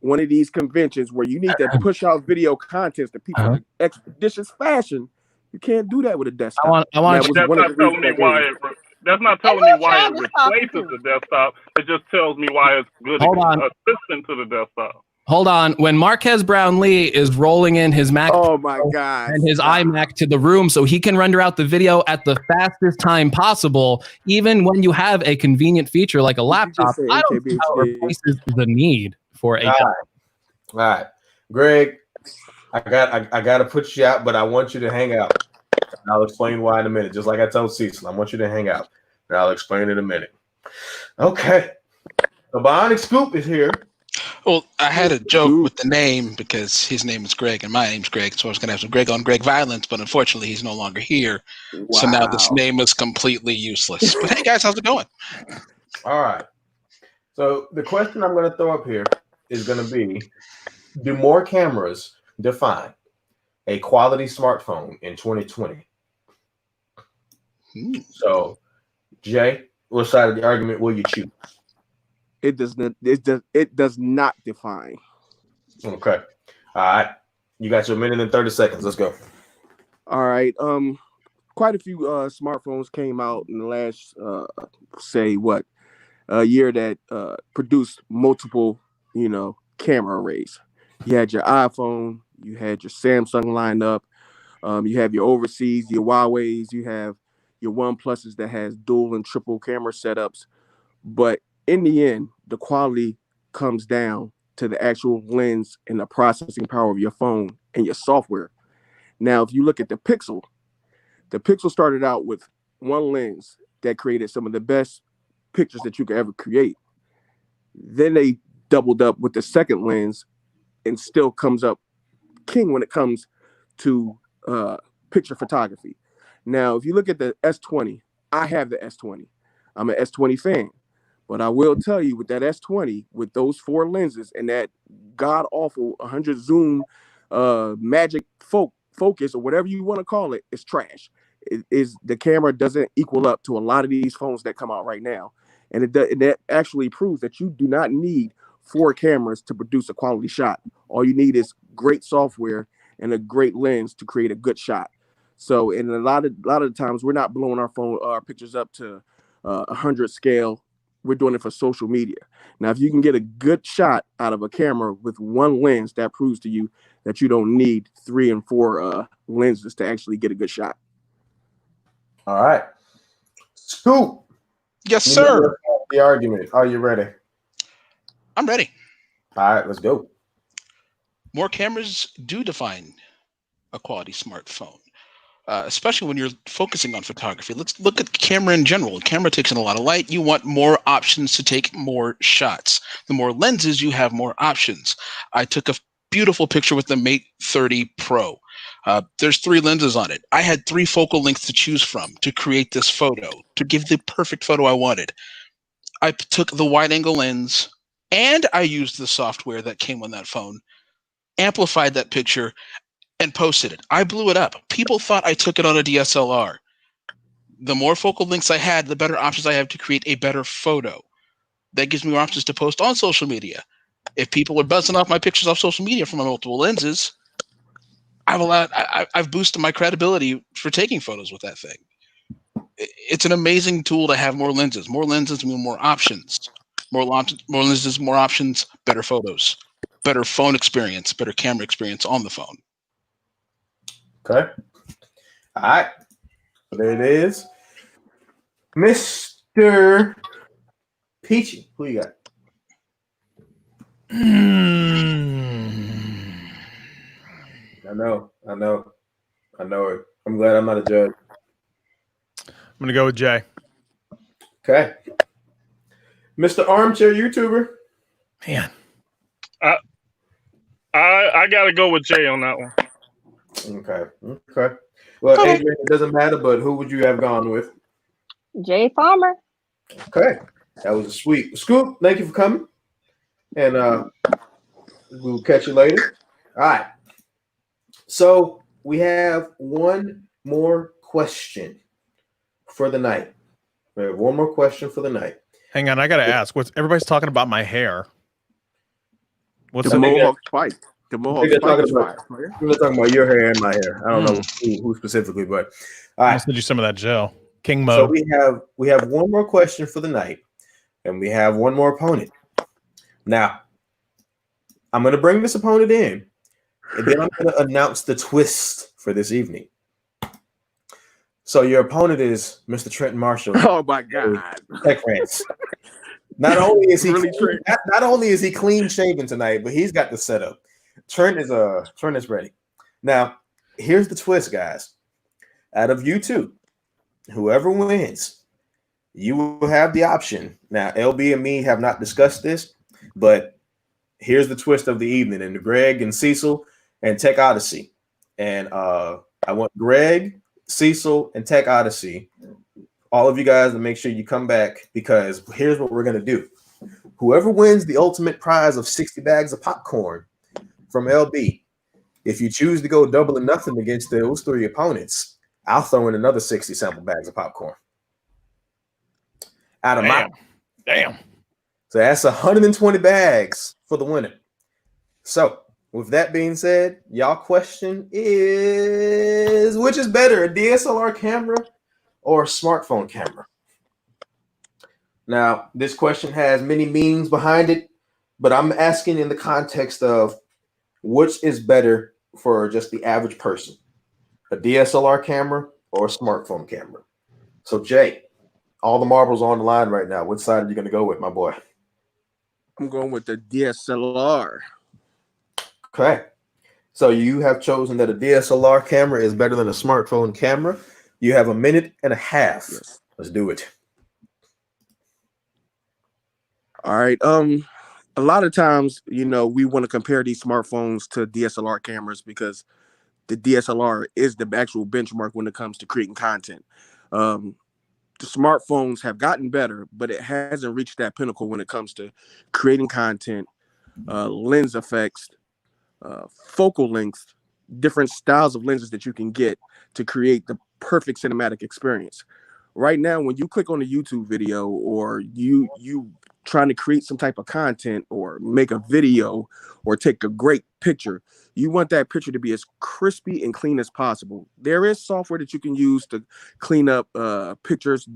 one of these conventions where you need to push out video content to people in expeditious fashion, you can't do that with a desktop. I want But that's not telling me why it. That's not telling me why it replaces the desktop. It just tells me why it's good assistant to the desktop. Hold on. When Marquez Brownlee is rolling in his Mac oh my God, and his iMac to the room so he can render out the video at the fastest time possible, even when you have a convenient feature like a laptop, I don't see how it replaces the need for a All right. Greg, I got to put you out, but I want you to hang out. I'll explain why in a minute. Just like I told Cecil, I want you to hang out, and I'll explain in a minute. Okay. The Bionic Scoop is here. Well, I had a joke with the name because his name is Greg and my name's Greg, so I was going to have some Greg on Greg violence, but unfortunately he's no longer here. Wow. So now this name is completely useless. But hey guys, how's it going? All right. So the question I'm going to throw up here is going to be, do more cameras define a quality smartphone in 2020? So, Jay, what side of the argument will you choose? It does not. It does not define. Okay. All right. You got your minute and 30 seconds. Let's go. All right. Quite a few smartphones came out in the last year that produced multiple, camera arrays. You had your iPhone, you had your Samsung lineup, you have your overseas, your Huawei's, you have your OnePluses that has dual and triple camera setups. But in the end, the quality comes down to the actual lens and the processing power of your phone and your software. Now, if you look at the Pixel started out with one lens that created some of the best pictures that you could ever create. Then they doubled up with the second lens and still comes up king when it comes to picture photography. Now, if you look at the S20, I have the S20. I'm an S20 fan. But I will tell you, with that S20, with those four lenses and that god-awful 100 zoom magic focus or whatever you want to call it, it's trash. The camera doesn't equal up to a lot of these phones that come out right now. And that actually proves that you do not need four cameras to produce a quality shot. All you need is great software and a great lens to create a good shot. So, in a lot of the times, we're not blowing our pictures up to 100 scale. We're doing it for social media. Now, if you can get a good shot out of a camera with one lens, that proves to you that you don't need 3 and 4 lenses to actually get a good shot. All right. Scoop. Yes, sir. The argument. Are you ready? I'm ready. All right, let's go. More cameras do define a quality smartphone. Especially when you're focusing on photography. Let's look at camera in general. Camera takes in a lot of light. You want more options to take more shots. The more lenses, you have more options. I took a beautiful picture with the Mate 30 Pro. There's 3 lenses on it. I had 3 focal lengths to choose from to create this photo, to give the perfect photo I wanted. I took the wide angle lens and I used the software that came on that phone, amplified that picture, and posted it. I blew it up. People thought I took it on a DSLR. The more focal lengths I had, the better options I have to create a better photo. That gives me more options to post on social media. If people are buzzing off my pictures off social media from my multiple lenses, I've boosted my credibility for taking photos with that thing. It's an amazing tool to have more lenses. More lenses mean more options. More lenses, more options, better photos. Better phone experience, better camera experience on the phone. Okay. All right. There it is. Mr. Peachy, who you got? I know it. I'm glad I'm not a judge. I'm going to go with Jay. Okay. Mr. Armchair YouTuber. Man. I got to go with Jay on that one. Okay. Well, Adrian, it doesn't matter, but who would you have gone with? Jay Farmer. Okay. That was a sweet Scoop. Thank you for coming. And we'll catch you later. All right. So we have one more question for the night. We have one more question for the night. Hang on, I gotta ask. What's everybody's talking about my hair? What's The Mohawk spike. The Mohawk spike is fire. We're talking about your hair and my hair. I don't know who specifically, but all right. I'll send you some of that gel. King mode. So we have one more question for the night, and we have one more opponent. Now, I'm going to bring this opponent in, and then I'm going to announce the twist for this evening. So your opponent is Mr. Trenton Marshall. Oh my God! Tech Rants. Not only is he not only is he clean shaven tonight, but he's got the setup. Trent is ready. Now, here's the twist, guys. Out of you two, whoever wins, you will have the option. Now, LB and me have not discussed this, but here's the twist of the evening. And Greg and Cecil and Tech Odyssey. And I want Greg, Cecil, and Tech Odyssey, all of you guys, to make sure you come back, because here's what we're going to do. Whoever wins the ultimate prize of 60 bags of popcorn from LB, if you choose to go double or nothing against those three opponents, I'll throw in another 60 sample bags of popcorn. Out of my damn. So that's 120 bags for the winner. So with that being said, y'all question is, which is better, a DSLR camera or a smartphone camera? Now, this question has many meanings behind it, but I'm asking in the context of which is better for just the average person, a DSLR camera or a smartphone camera? So, Jay, all the marbles on the line right now. Which side are you going to go with, my boy? I'm going with the DSLR. Okay. So you have chosen that a DSLR camera is better than a smartphone camera. You have a minute and a half. Yes. Let's do it. All right. A lot of times, we want to compare these smartphones to DSLR cameras because the DSLR is the actual benchmark when it comes to creating content. The smartphones have gotten better, but it hasn't reached that pinnacle when it comes to creating content, lens effects, focal length, different styles of lenses that you can get to create the perfect cinematic experience. Right now, when you click on a YouTube video or you trying to create some type of content or make a video or take a great picture, you want that picture to be as crispy and clean as possible. There is software that you can use to clean up pictures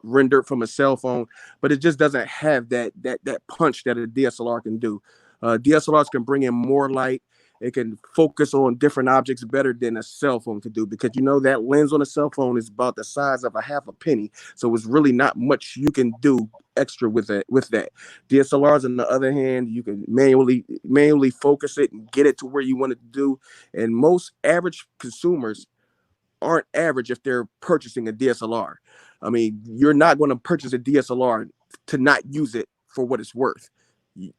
rendered from a cell phone, but it just doesn't have that punch that a DSLR can do. DSLRs can bring in more light. It can focus on different objects better than a cell phone could do, because that lens on a cell phone is about the size of a half a penny. So it's really not much you can do extra with that. DSLRs, on the other hand, you can manually focus it and get it to where you want it to do. And most average consumers aren't average if they're purchasing a DSLR. I mean, you're not going to purchase a DSLR to not use it for what it's worth.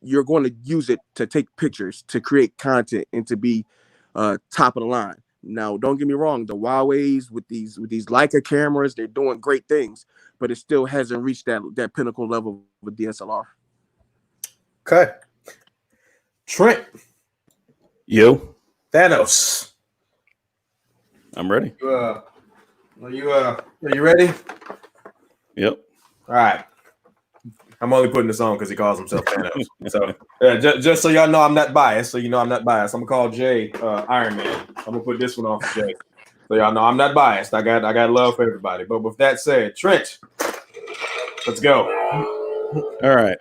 You're going to use it to take pictures, to create content, and to be top of the line. Now, don't get me wrong, the Huawei's with these Leica cameras, they're doing great things, but it still hasn't reached that pinnacle level with DSLR. Okay. Trent. Yo. Thanos. I'm ready. Are you ready? Yep. All right. I'm only putting this on because he calls himself Thanos. So just so y'all know, I'm not biased. So I'm not biased. I'm gonna call Jay Iron Man. I'm gonna put this one on for Jay. So y'all know I'm not biased. I got love for everybody. But with that said, Trent, let's go. All right.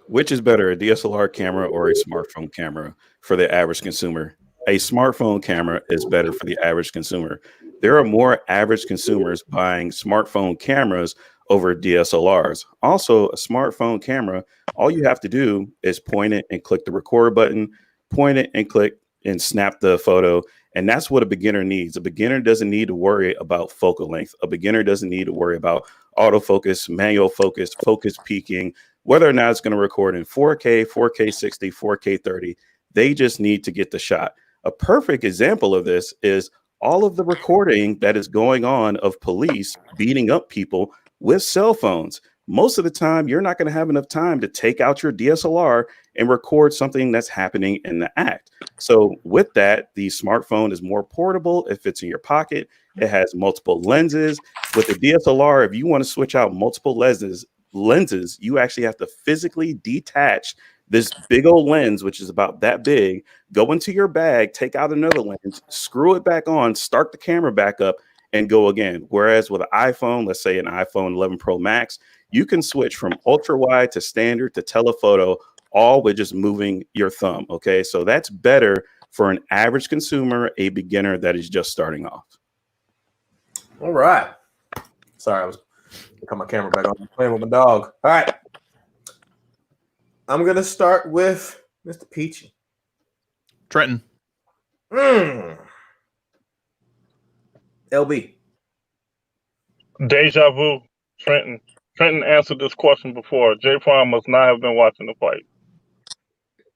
Which is better, a DSLR camera or a smartphone camera for the average consumer? A smartphone camera is better for the average consumer. There are more average consumers buying smartphone cameras over DSLRs. Also, a smartphone camera, all you have to do is point it and click the record button, point it and click and snap the photo. And that's what a beginner needs. A beginner doesn't need to worry about focal length. A beginner doesn't need to worry about autofocus, manual focus, focus peaking, whether or not it's going to record in 4K, 4K 60, 4K 30. They just need to get the shot. A perfect example of this is all of the recording that is going on of police beating up people with cell phones. most of the time you're not going to have enough time to take out your DSLR and record something that's happening in the act. So with that, the smartphone is more portable. It fits in your pocket. It has multiple lenses. With the DSLR, if you want to switch out multiple lenses, you actually have to physically detach this big old lens, which is about that big, go into your bag, take out another lens, screw it back on, start the camera back up, and go again. Whereas with an iPhone, let's say an iPhone 11 Pro Max, you can switch from ultra wide to standard to telephoto, all with just moving your thumb. Okay, so that's better for an average consumer, a beginner that is just starting off. All right. Sorry, I was putting my camera back on. I'm playing with my dog. All right. I'm gonna start with Mr. Peachy. Trenton. LB. Deja vu. Trenton. Trenton answered this question before. J Prime must not have been watching the fight.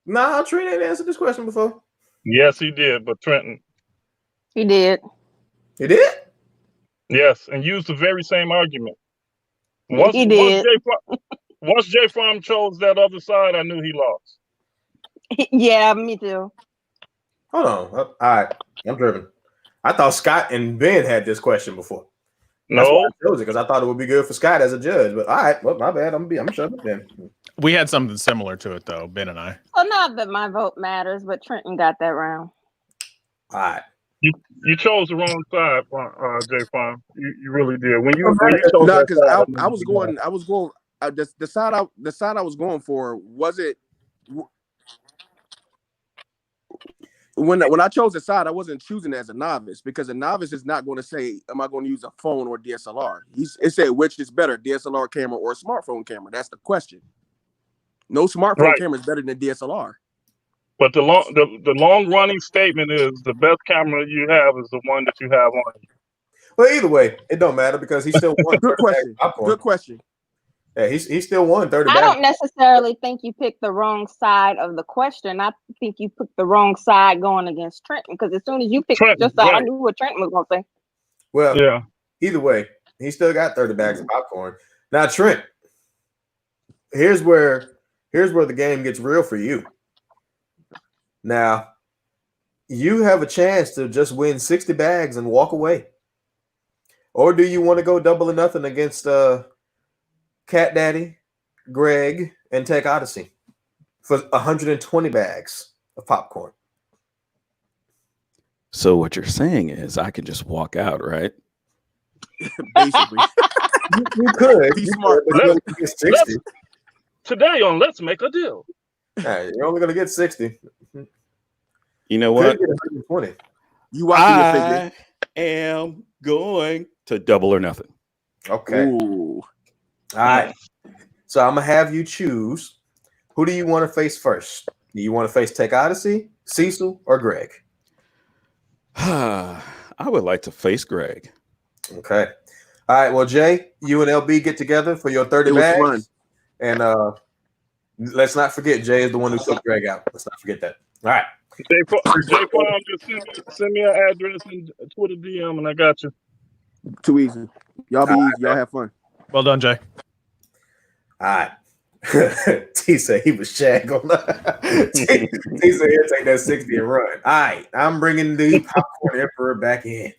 Nah, Trent ain't answered this question before. Yes, he did, but Trenton. He did. He did? Yes, and used the very same argument. He did. Once J Prime chose that other side, I knew he lost. Yeah, me too. Hold on. All right. I'm driven. I thought Scott and Ben had this question before. That's why I chose it, because I thought it would be good for Scott as a judge. But all right, well, my bad. I'm shutting up then. We had something similar to it though, Ben and I. Well, not that my vote matters, but Trenton got that round. All right. You chose the wrong side, J Prime. You really did. When you chose No, that because side, I was going. The side I was going for was it. When I chose the side, I wasn't choosing as a novice, because a novice is not going to say, am I going to use a phone or DSLR? It said, which is better, DSLR camera or smartphone camera? That's the question. No smartphone camera is better than DSLR. but the long running statement is the best camera you have is the one that you have on you. Well, either way, it don't matter because he still won. Good question. Good question. Yeah, he still won 30 I bags. don't necessarily think you picked the wrong side of the question. I think you picked the wrong side going against Trenton, because as soon as you picked your side, I knew what Trenton was going to say. Well, yeah. Either way, he still got 30 bags of popcorn. Now, Trent, here's where the game gets real for you. Now, you have a chance to just win 60 bags and walk away. Or do you want to go double or nothing against Cat Daddy, Greg, and Tech Odyssey for 120 bags of popcorn? So what you're saying is I can just walk out, right? Basically. You could. Be smart. Today on Let's Make a Deal. Right, you're only going to get 60. You know what? Could get 120. You watching your figure. I am going to double or nothing. Okay. Ooh. All right. So I'm going to have you choose. Who do you want to face first? Do you want to face Tech Odyssey, Cecil, or Greg? I would like to face Greg. Okay. All right. Well, Jay, you and LB get together for your 30 bags. Fun. And let's not forget, Jay is the one who took Greg out. Let's not forget that. All right. J Prime, just send me an address and Twitter DM, and I got you. Too easy. Y'all be easy. Y'all have fun. Well done, Jay. All right. T said he was shag on that. T said he'll take that 60 and run. All right. I'm bringing the Popcorn Emperor back in.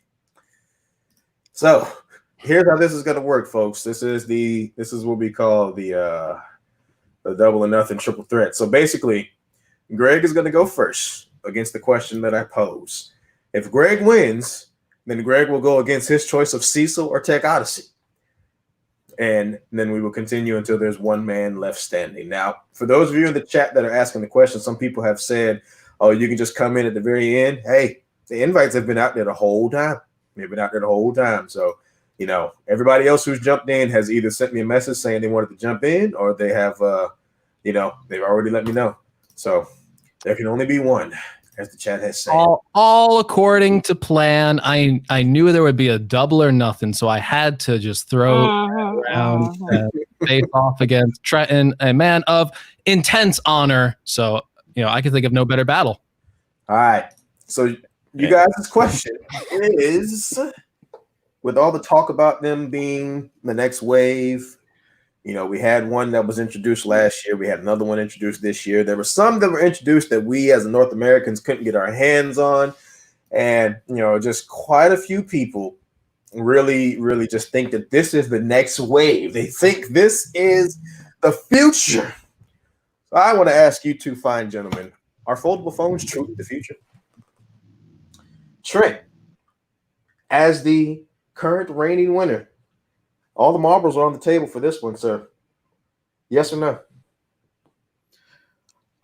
So here's how this is going to work, folks. This is what we call the double or nothing triple threat. So basically, Greg is going to go first against the question that I pose. If Greg wins, then Greg will go against his choice of Cecil or Tech Odyssey. And then we will continue until there's one man left standing. Now, for those of you in the chat that are asking the question, some people have said, oh, you can just come in at the very end. Hey, the invites have been out there the whole time. They've been out there the whole time. So, everybody else who's jumped in has either sent me a message saying they wanted to jump in, or they have, they've already let me know. So there can only be one, as the chat has said. All according to plan. I knew there would be a double or nothing, so I had to just throw around and face off against Trenton, a man of intense honor. So, I can think of no better battle. All right. So you guys' question is, with all the talk about them being the next wave, You know, we had one that was introduced last year. We had another one introduced this year. There were some that were introduced that we as North Americans couldn't get our hands on. And, you know, just quite a few people really just think that this is the next wave. They think this is the future. So I want to ask you two fine gentlemen, are foldable phones truly the future? Trent, as the current reigning winner, all the marbles are on the table for this one, sir. Yes or no?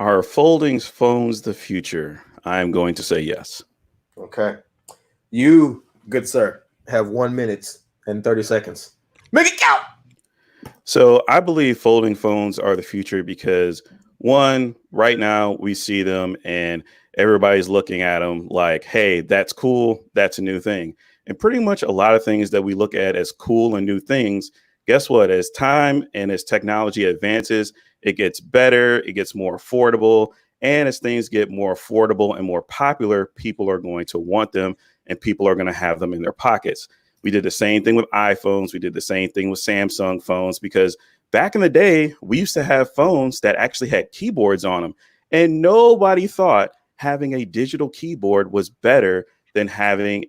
Are folding phones the future? I'm going to say yes. Okay. You, good sir, have 1 minute and 30 seconds. Make it count. So I believe folding phones are the future because, one, right now we see them and everybody's looking at them like, hey, that's cool. That's a new thing. And pretty much a lot of things that we look at as cool and new things, guess what? As time and as technology advances, it gets better, it gets more affordable. And as things get more affordable and more popular, people are going to want them and people are going to have them in their pockets. We did the same thing with iPhones. We did the same thing with Samsung phones, because back in the day, we used to have phones that actually had keyboards on them. And nobody thought having a digital keyboard was better than having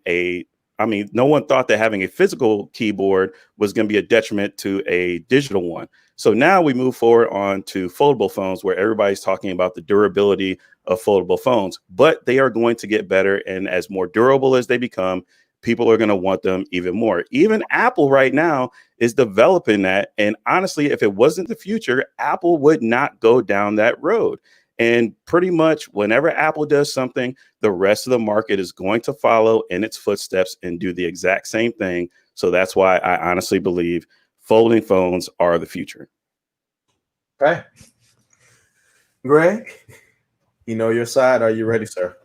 no one thought that having a physical keyboard was going to be a detriment to a digital one. So now we move forward on to foldable phones, where everybody's talking about the durability of foldable phones, but they are going to get better. And as more durable as they become, people are going to want them even more. Even Apple right now is developing that. And honestly, if it wasn't the future, Apple would not go down that road. And pretty much whenever Apple does something, the rest of the market is going to follow in its footsteps and do the exact same thing. So that's why I honestly believe folding phones are the future. Okay. Greg, you know your side. Are you ready, sir?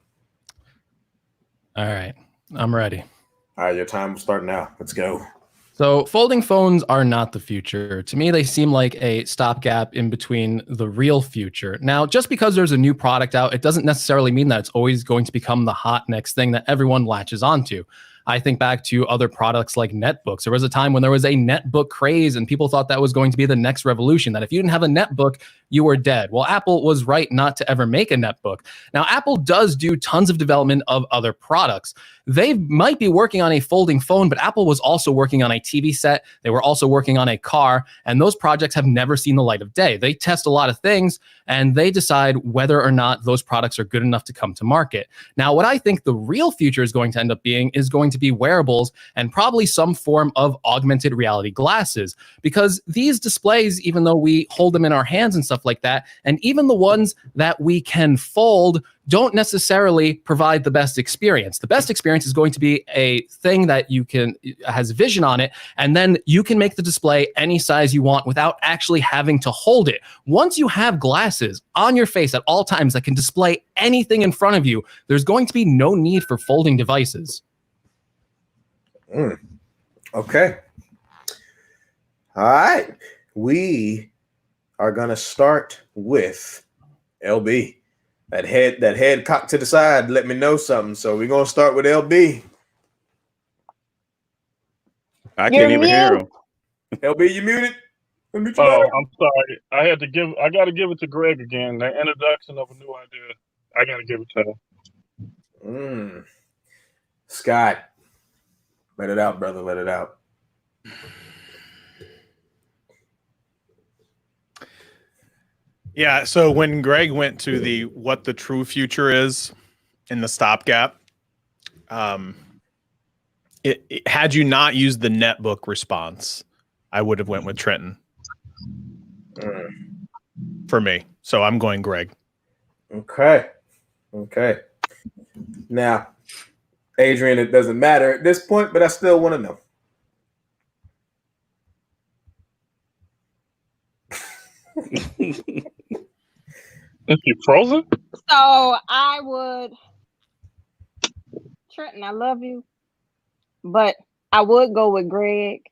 All right. I'm ready. All right, your time will start now. Let's go. So folding phones are not the future. To me, they seem like a stopgap in between the real future. Now, just because there's a new product out, it doesn't necessarily mean that it's always going to become the hot next thing that everyone latches onto. I think back to other products like netbooks. There was a time when there was a netbook craze and people thought that was going to be the next revolution, that if you didn't have a netbook, you were dead. Well, Apple was right not to ever make a netbook. Now, Apple does do tons of development of other products. They might be working on a folding phone, but Apple was also working on a TV set. They were also working on a car, and those projects have never seen the light of day. They test a lot of things, and they decide whether or not those products are good enough to come to market. Now, what I think the real future is going to end up being is going to be wearables and probably some form of augmented reality glasses, because these displays, even though we hold them in our hands and stuff like that, and even the ones that we can fold, don't necessarily provide the best experience. The best experience is going to be a thing that has vision on it, and then you can make the display any size you want without actually having to hold it. Once you have glasses on your face at all times that can display anything in front of you, there's going to be no need for folding devices. Okay. All right. We are going to start with LB. That head cocked to the side let me know something. So we're going to start with LB. I can't even hear him. LB, you muted? Oh, I'm sorry. I got to give it to Greg again. The introduction of a new idea. I got to give it to him. Scott, let it out, brother. Let it out. Yeah, so when Greg went to the what the true future is in the stopgap, it had you not used the netbook response, I would have went with Trenton for me. So I'm going Greg. Okay. Now, Adrian, it doesn't matter at this point, but I still want to know. Is he frozen? So I would, Trenton, I love you, but I would go with Greg.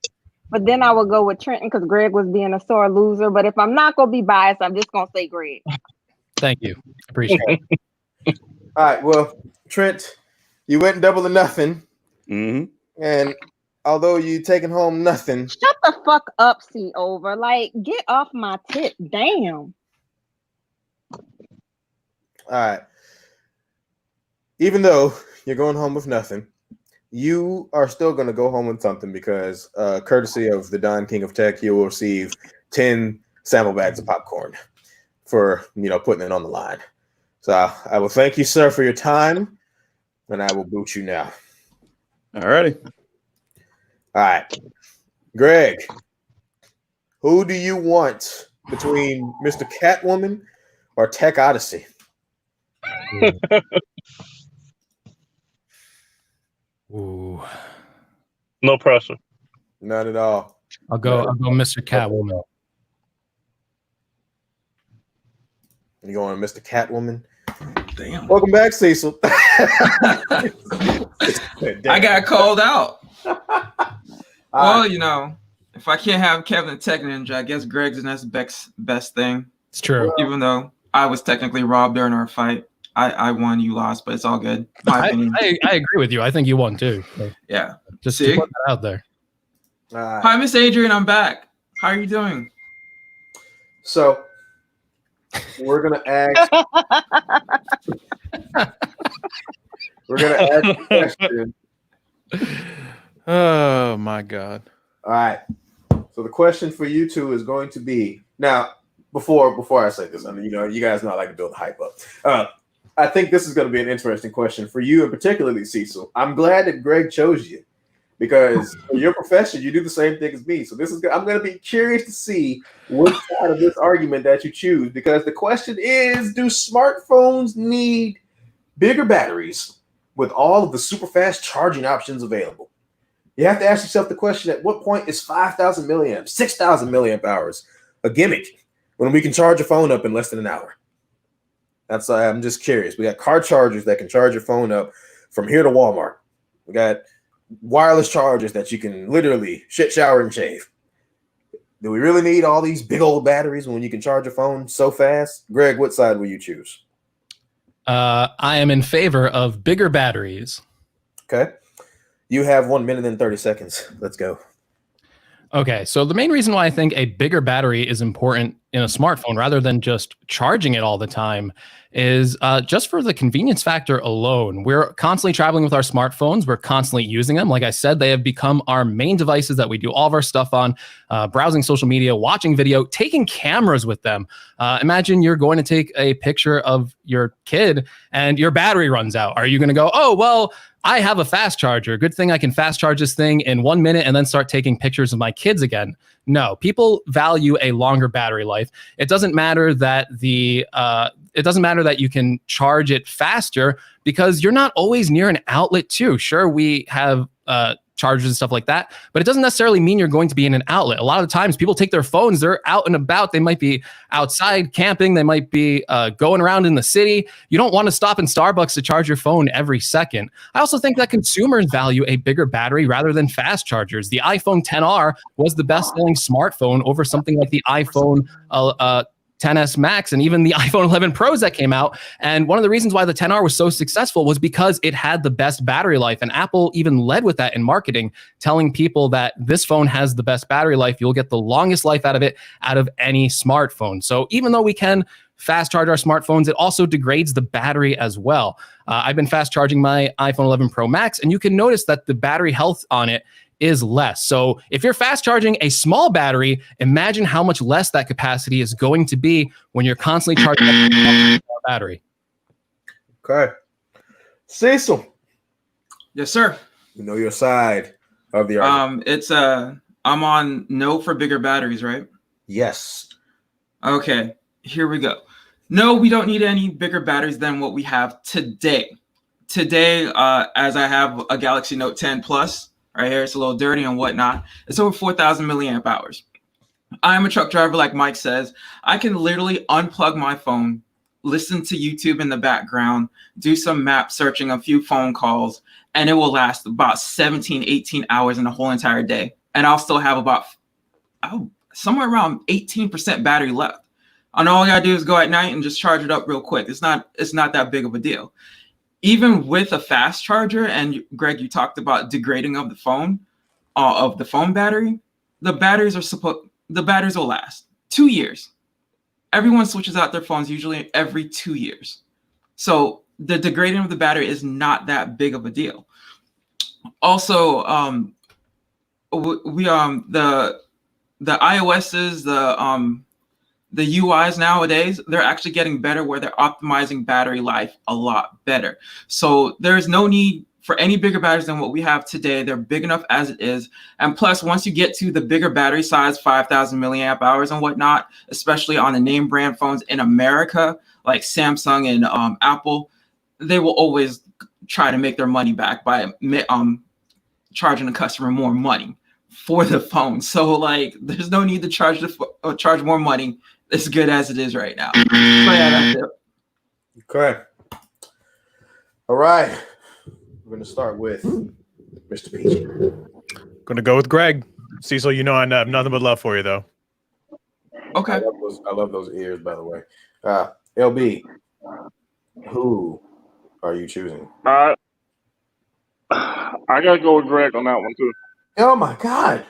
But then I would go with Trenton because Greg was being a sore loser. But if I'm not going to be biased, I'm just going to say Greg. Thank you. Appreciate it. All right. Well, Trent, you went double to nothing. And although you taking home nothing. Shut the fuck up, C over. Like, get off my tip. Damn. All right. Even though you're going home with nothing, you are still going to go home with something because, courtesy of the Don King of Tech, you will receive 10 sample bags of popcorn for putting it on the line. So I will thank you, sir, for your time, and I will boot you now. All righty. All right, Greg. Who do you want between Mr. Catwoman or Tech Odyssey? Ooh. No pressure. None at all. I'll go Mr. Catwoman. You going Mr. Catwoman? Damn. Welcome back, Cecil. I got called out. Well, if I can't have Kevin the Tech Ninja, I guess Greg's the next best thing. It's true. Even though I was technically robbed during our fight. I won, you lost, but it's all good. I agree with you. I think you won too. So yeah. Just to put that out there. Hi, Miss Adrian. I'm back. How are you doing? So we're gonna ask. We're gonna ask a question. Oh my God! All right. So the question for you two is going to be now. Before I say this, I mean, you guys know I like to build hype up. I think this is going to be an interesting question for you, and particularly Cecil. I'm glad that Greg chose you because in your profession, you do the same thing as me. So I'm going to be curious to see which side of this argument that you choose, because the question is, do smartphones need bigger batteries with all of the super fast charging options available? You have to ask yourself the question, at what point is 5,000 milliamps, 6,000 milliamp hours a gimmick when we can charge a phone up in less than an hour? That's I'm just curious. We got car chargers that can charge your phone up from here to Walmart. We got wireless chargers that you can literally shit, shower, and shave. Do we really need all these big old batteries when you can charge a phone so fast? Greg, what side will you choose? I am in favor of bigger batteries. Okay. You have 1 minute and 30 seconds. Let's go. Okay, so the main reason why I think a bigger battery is important in a smartphone rather than just charging it all the time is just for the convenience factor alone. We're constantly traveling with our smartphones. We're constantly using them. Like I said, they have become our main devices that we do all of our stuff on, browsing social media, watching video, taking cameras with them. Imagine you're going to take a picture of your kid and your battery runs out. Are you going to go, oh, well, I have a fast charger. Good thing I can fast charge this thing in 1 minute and then start taking pictures of my kids again. No, people value a longer battery life. It doesn't matter that you can charge it faster because you're not always near an outlet too. Sure, we have chargers and stuff like that, but it doesn't necessarily mean you're going to be in an outlet. A lot of the times people take their phones, they're out and about. They might be outside camping. They might be going around in the city. You don't want to stop in Starbucks to charge your phone every second. I also think that consumers value a bigger battery rather than fast chargers. The iPhone XR was the best selling smartphone over something like the iPhone 10s Max and even the iPhone 11 Pros that came out. And one of the reasons why the XR was so successful was because it had the best battery life. And Apple even led with that in marketing, telling people that this phone has the best battery life. You'll get the longest life out of it out of any smartphone. So even though we can fast charge our smartphones, it also degrades the battery as well. I've been fast charging my iPhone 11 Pro Max, and you can notice that the battery health on it is less. So if you're fast charging a small battery, imagine how much less that capacity is going to be when you're constantly charging a battery. Okay. Cecil. Yes, sir. You know your side of the argument. It's I'm on no for bigger batteries, right? Yes. Okay, here we go. No, we don't need any bigger batteries than what we have today. Today, as I have a Galaxy Note 10 Plus, right here, it's a little dirty and whatnot. It's over 4,000 milliamp hours. I'm a truck driver, like Mike says. I can literally unplug my phone, listen to YouTube in the background, do some map searching, a few phone calls, and it will last about 17, 18 hours in the whole entire day. And I'll still have about somewhere around 18% battery left. And all I gotta do is go at night and just charge it up real quick. It's not that big of a deal. Even with a fast charger, and Greg, you talked about degrading of the phone, of the phone battery, the batteries will last 2 years. Everyone switches out their phones usually every 2 years. So the degrading of the battery is not that big of a deal. Also, the iOS's, the UIs nowadays, they're actually getting better where they're optimizing battery life a lot better. So there's no need for any bigger batteries than what we have today. They're big enough as it is. And plus, once you get to the bigger battery size, 5,000 milliamp hours and whatnot, especially on the name brand phones in America, like Samsung and Apple, they will always try to make their money back by charging the customer more money for the phone. So like, there's no need to charge more money. It's good as it is right now. So yeah, that's it. Okay. All right. We're going to start with Mr. Peachy. Going to go with Greg. Cecil, you know I have nothing but love for you, though. Okay. I love those ears, by the way. LB, who are you choosing? I gotta go with Greg on that one too. Oh my God.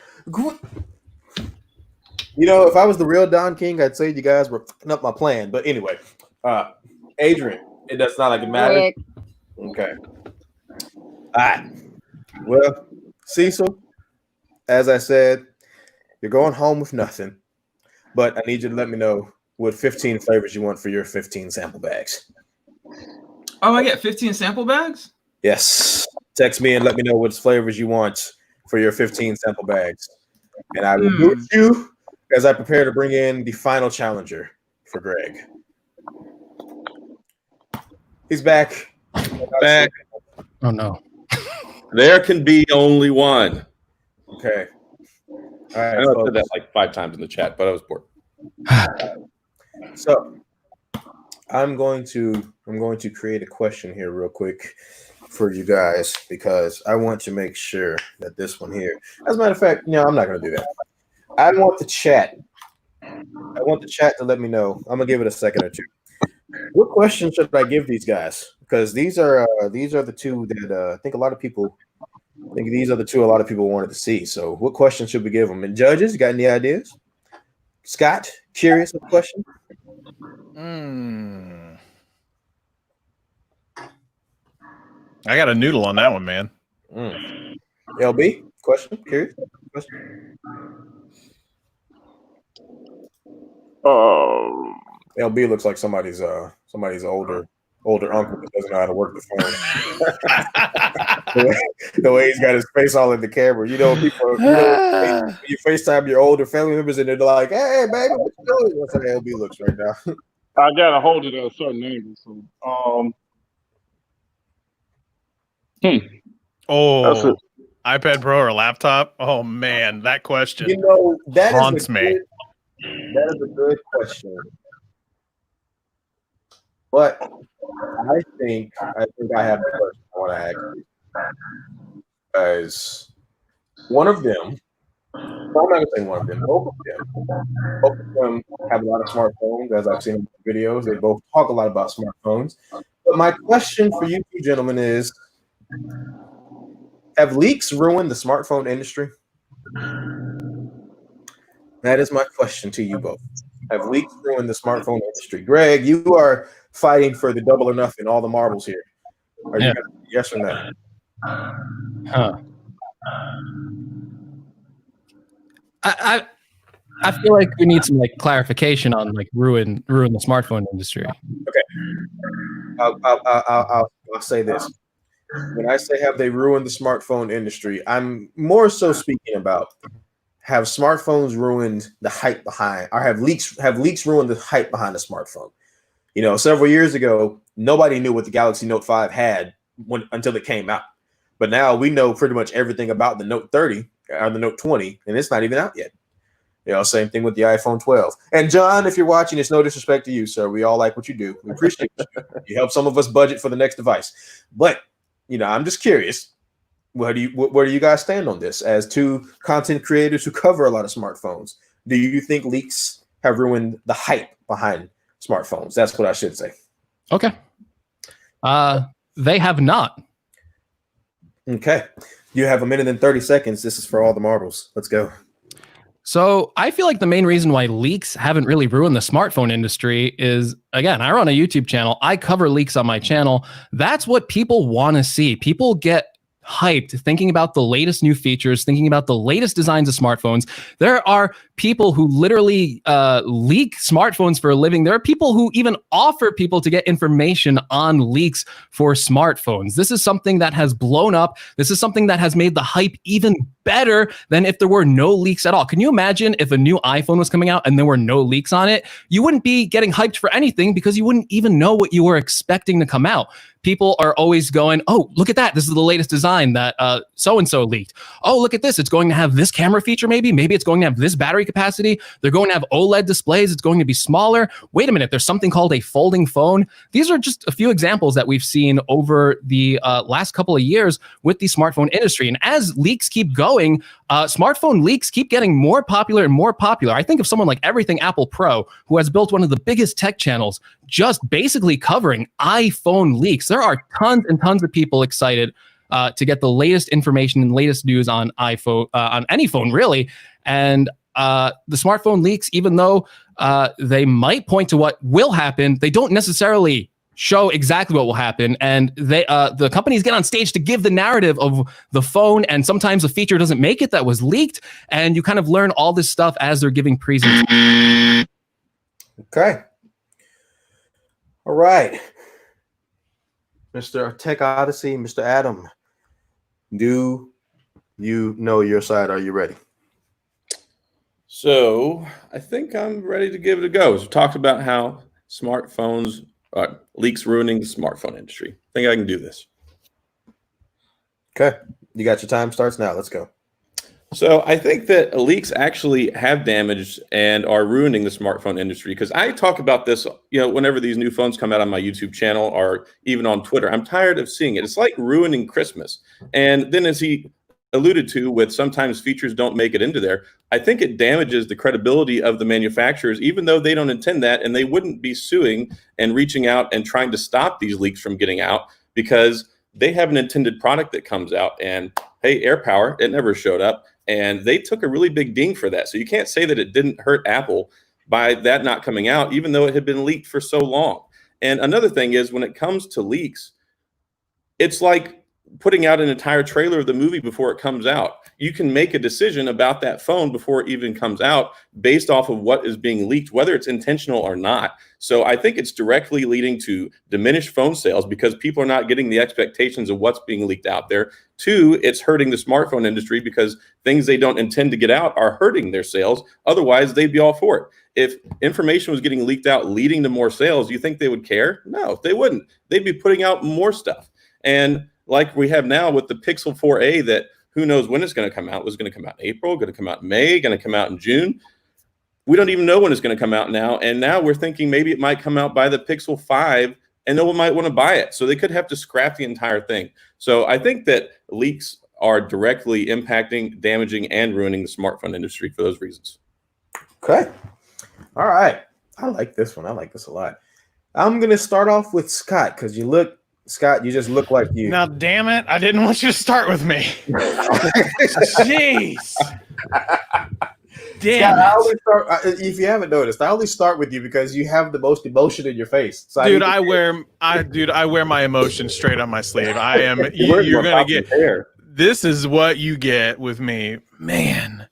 You know, if I was the real Don King, I'd say you guys were fucking up my plan. But anyway, Adrian, it does not like it matters. Okay. All right. Well, Cecil, as I said, you're going home with nothing. But I need you to let me know what 15 flavors you want for your 15 sample bags. Oh, I get 15 sample bags? Yes. Text me and let me know what flavors you want for your 15 sample bags. And I will do it with you as I prepare to bring in the final challenger for Greg. He's back. Back. Oh, no. There can be only one. Okay. All right. I know I said that like 5 times in the chat, but I was bored. So I'm going to create a question here real quick for you guys because I want to make sure that this one here. As a matter of fact, no, I'm not going to do that. I want the chat to let me know. I'm gonna give it a second or two. What question should I give these guys? Because these are the two that I think a lot of people wanted to see. So what question should we give them? And judges, you got any ideas? Scott, curious of the question? I got a noodle on that one, man. LB, question, curious question. LB looks like somebody's older uncle that doesn't know how to work the phone. the way he's got his face all in the camera. You know, people you FaceTime your older family members and they're like, "Hey, baby, what you doing?" That's how LB looks right now. I gotta hold it at a certain angle. So, Oh, iPad Pro or laptop? Oh man, that question. You know, that haunts me. That is a good question. But I think I have the question I want to ask you. Because one of them, I'm not going to say one of them, both of them have a lot of smartphones, as I've seen in videos. They both talk a lot about smartphones. But my question for you two gentlemen is, have leaks ruined the smartphone industry? That is my question to you both. Have leaks ruined the smartphone industry? Greg, you are fighting for the double or nothing, all the marbles here. Are you gonna, yes or no? I feel like we need some like clarification on like ruin the smartphone industry. Okay. I'll say this. When I say have they ruined the smartphone industry, I'm more so speaking about have smartphones ruined the hype behind, or have leaks ruined the hype behind the smartphone? You know, several years ago, nobody knew what the Galaxy Note 5 had until it came out. But now we know pretty much everything about the Note 30 or the Note 20, and it's not even out yet. You know, same thing with the iPhone 12. And John, if you're watching, it's no disrespect to you, sir. We all like what you do. We appreciate you. You help some of us budget for the next device. But, you know, I'm just curious. Where do you guys stand on this as two content creators who cover a lot of smartphones? Do you think leaks have ruined the hype behind smartphones? That's what I should say. Okay. They have not. Okay. You have 1 minute and 30 seconds. This is for all the marbles. Let's go. So I feel like the main reason why leaks haven't really ruined the smartphone industry is, again, I run a YouTube channel. I cover leaks on my channel. That's what people want to see. People get hyped thinking about the latest new features, thinking about the latest designs of smartphones. There are people who literally leak smartphones for a living. There are people who even offer people to get information on leaks for smartphones. This is something that has blown up. This is something that has made the hype even better than if there were no leaks at all. Can you imagine if a new iPhone was coming out and there were no leaks on it? You wouldn't be getting hyped for anything because you wouldn't even know what you were expecting to come out. People are always going, oh, look at that. This is the latest design that so-and-so leaked. Oh, look at this. It's going to have this camera feature maybe. Maybe it's going to have this battery capacity. They're going to have OLED displays. It's going to be smaller. Wait a minute. There's something called a folding phone. These are just a few examples that we've seen over the last couple of years with the smartphone industry. And as leaks keep going, smartphone leaks keep getting more popular and more popular. I think of someone like Everything Apple Pro, who has built one of the biggest tech channels just basically covering iPhone leaks. There are tons and tons of people excited to get the latest information and latest news on iPhone, on any phone really. And the smartphone leaks, even though they might point to what will happen, they don't necessarily show exactly what will happen. And they, the companies get on stage to give the narrative of the phone, and sometimes a feature doesn't make it that was leaked. And you kind of learn all this stuff as they're giving presentations. Okay. All right. Mr. Tech Odyssey, Mr. Adam, do you know your side? Are you ready? So I think I'm ready to give it a go. So we talked about how smartphones, leaks ruining the smartphone industry. I think I can do this. Okay. You got your time starts now. Let's go. So I think that leaks actually have damaged and are ruining the smartphone industry, because I talk about this, whenever these new phones come out on my YouTube channel or even on Twitter. I'm tired of seeing it. It's like ruining Christmas. And then, as he alluded to, with sometimes features don't make it into there, I think it damages the credibility of the manufacturers, even though they don't intend that, and they wouldn't be suing and reaching out and trying to stop these leaks from getting out, because they have an intended product that comes out, and hey, AirPower, it never showed up. And they took a really big ding for that. So you can't say that it didn't hurt Apple by that not coming out, even though it had been leaked for so long. And another thing is, when it comes to leaks, it's like putting out an entire trailer of the movie before it comes out. You can make a decision about that phone before it even comes out based off of what is being leaked, whether it's intentional or not. So I think it's directly leading to diminished phone sales because people are not getting the expectations of what's being leaked out there. Two, it's hurting the smartphone industry because things they don't intend to get out are hurting their sales. Otherwise, they'd be all for it. If information was getting leaked out leading to more sales, you think they would care? No, they wouldn't. They'd be putting out more stuff. And like we have now with the Pixel 4a, that who knows when it's going to come out. It was going to come out in April, going to come out in May, going to come out in June. We don't even know when it's going to come out now. And now we're thinking maybe it might come out by the Pixel 5 and no one might want to buy it. So they could have to scrap the entire thing. So I think that leaks are directly impacting, damaging, and ruining the smartphone industry for those reasons. Okay. All right. I like this one. I like this a lot. I'm going to start off with Scott because Scott, you just look like you. Now, damn it. I didn't want you to start with me. Jeez. Damn Scott, I always start, if you haven't noticed, I always start with you because you have the most emotion in your face. So dude, I wear my emotions straight on my sleeve. I am. You're going to get hair. This is what you get with me. Man.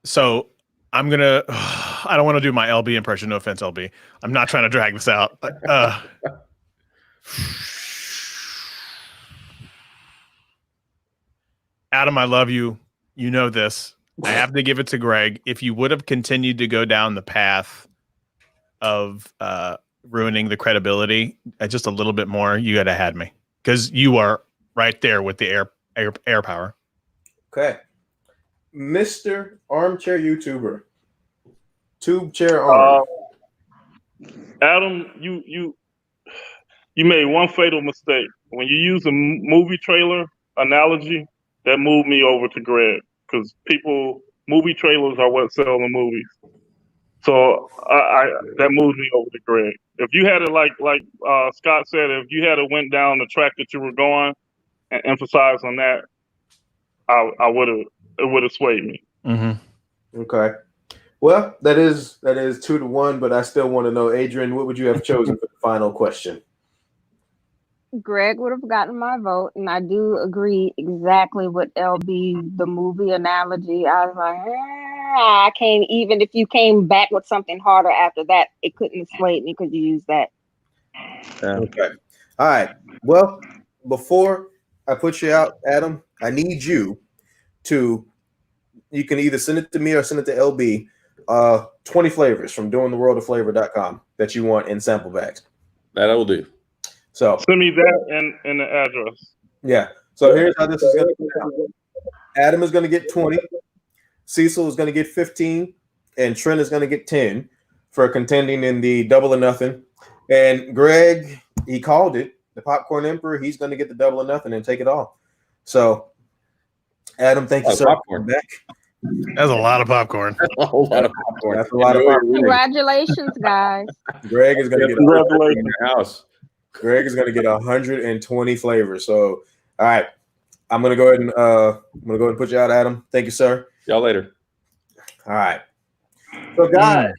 So I'm going to, I don't want to do my LB impression. No offense, LB. I'm not trying to drag this out. Adam, I love you. You know this. I have to give it to Greg. If you would have continued to go down the path of ruining the credibility just a little bit more, you would have had me. Because you are right there with the air power. Okay. Mr. Armchair YouTuber. Tube chair arm. Adam, you made one fatal mistake. When you use a movie trailer analogy, that moved me over to Greg, because movie trailers are what sell the movies. So that moved me over to Greg. if you had it like Scott said, if you had it went down the track that you were going and emphasized on that, I would have it would have swayed me. Mm-hmm. Okay. Well, that is 2-1, but I still want to know, Adrian, what would you have chosen for the final question? Greg would have gotten my vote, and I do agree exactly with LB, the movie analogy. I was like, I can't, even if you came back with something harder after that, it couldn't have swayed me because you used that. Okay. All right. Well, before I put you out, Adam, I need you can either send it to me or send it to LB, 20 flavors from doingtheworldoflavor.com that you want in sample bags. That I will do. So send me that and the address. Yeah. So here's how this is going to go down. Adam is going to get 20. Cecil is going to get 15. And Trent is going to get 10 for contending in the double or nothing. And Greg, he called it. The Popcorn Emperor, he's going to get the double or nothing and take it all. So, Adam, thank you, sir. Popcorn. Back. That's a lot of popcorn. A whole lot of popcorn. That's a lot of popcorn. Congratulations, guys. Greg is going to get congratulations in your house. Greg is going to get 120 flavors. So, all right, I'm going to go ahead and put you out, Adam. Thank you, sir. Y'all later. All right. So, guys,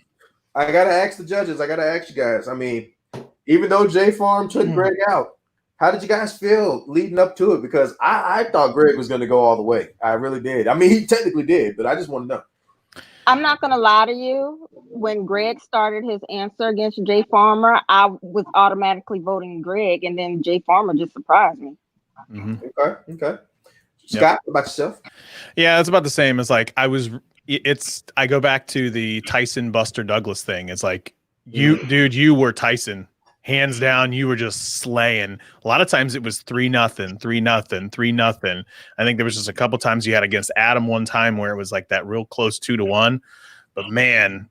I got to ask the judges. I got to ask you guys. I mean, even though J Farm took Greg out, how did you guys feel leading up to it? Because I thought Greg was going to go all the way. I really did. I mean, he technically did, but I just want to know. I'm not going to lie to you. When Greg started his answer against Jay Farmer, I was automatically voting Greg, and then Jay Farmer just surprised me. Mm-hmm. Okay. Scott, what about yourself? Yeah, it's about the same. It's like I go back to the Tyson Buster Douglas thing. It's like dude, you were Tyson. Hands down, you were just slaying. A lot of times it was 3-0, 3-0, 3-0. I think there was just a couple times you had against Adam one time where it was like that real close 2-1. But man,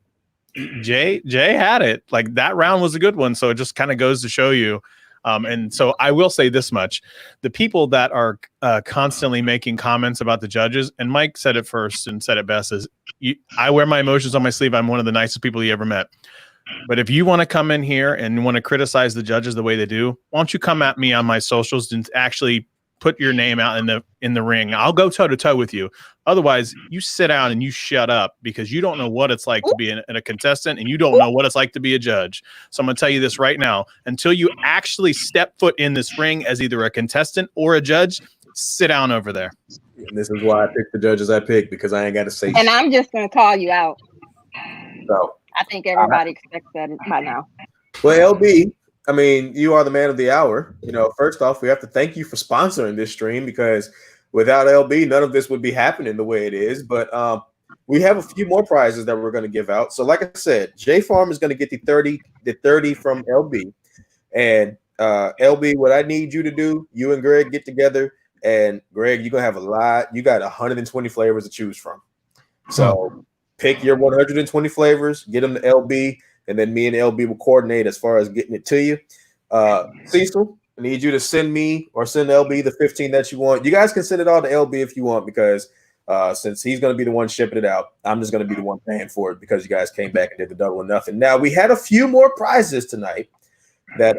Jay had it. Like that round was a good one. So it just kind of goes to show you. And so I will say this much: the people that are constantly making comments about the judges, and Mike said it first and said it best, is I wear my emotions on my sleeve. I'm one of the nicest people you ever met. But if you want to come in here and want to criticize the judges the way they do, why don't you come at me on my socials and actually put your name out in the ring? I'll go toe to toe with you. Otherwise, you sit down and you shut up because you don't know what it's like to be a contestant and you don't know what it's like to be a judge. So I'm going to tell you this right now: until you actually step foot in this ring as either a contestant or a judge, sit down over there. And this is why I picked the judges I picked, because I ain't got to say. And I'm just going to call you out. So. I think everybody expects that by now. Well, LB, I mean, you are the man of the hour. You know, first off, we have to thank you for sponsoring this stream, because without LB, none of this would be happening the way it is. But we have a few more prizes that we're going to give out. So, like I said, J Farm is going to get the 30 from LB. And LB, what I need you to do, you and Greg get together. And Greg, you're going to have a lot. You got 120 flavors to choose from. So pick your 120 flavors, get them to LB, and then me and LB will coordinate as far as getting it to you. Cecil, I need you to send me or send LB the 15 that you want. You guys can send it all to LB if you want, because since he's going to be the one shipping it out, I'm just going to be the one paying for it because you guys came back and did the double or nothing. Now, we had a few more prizes tonight that,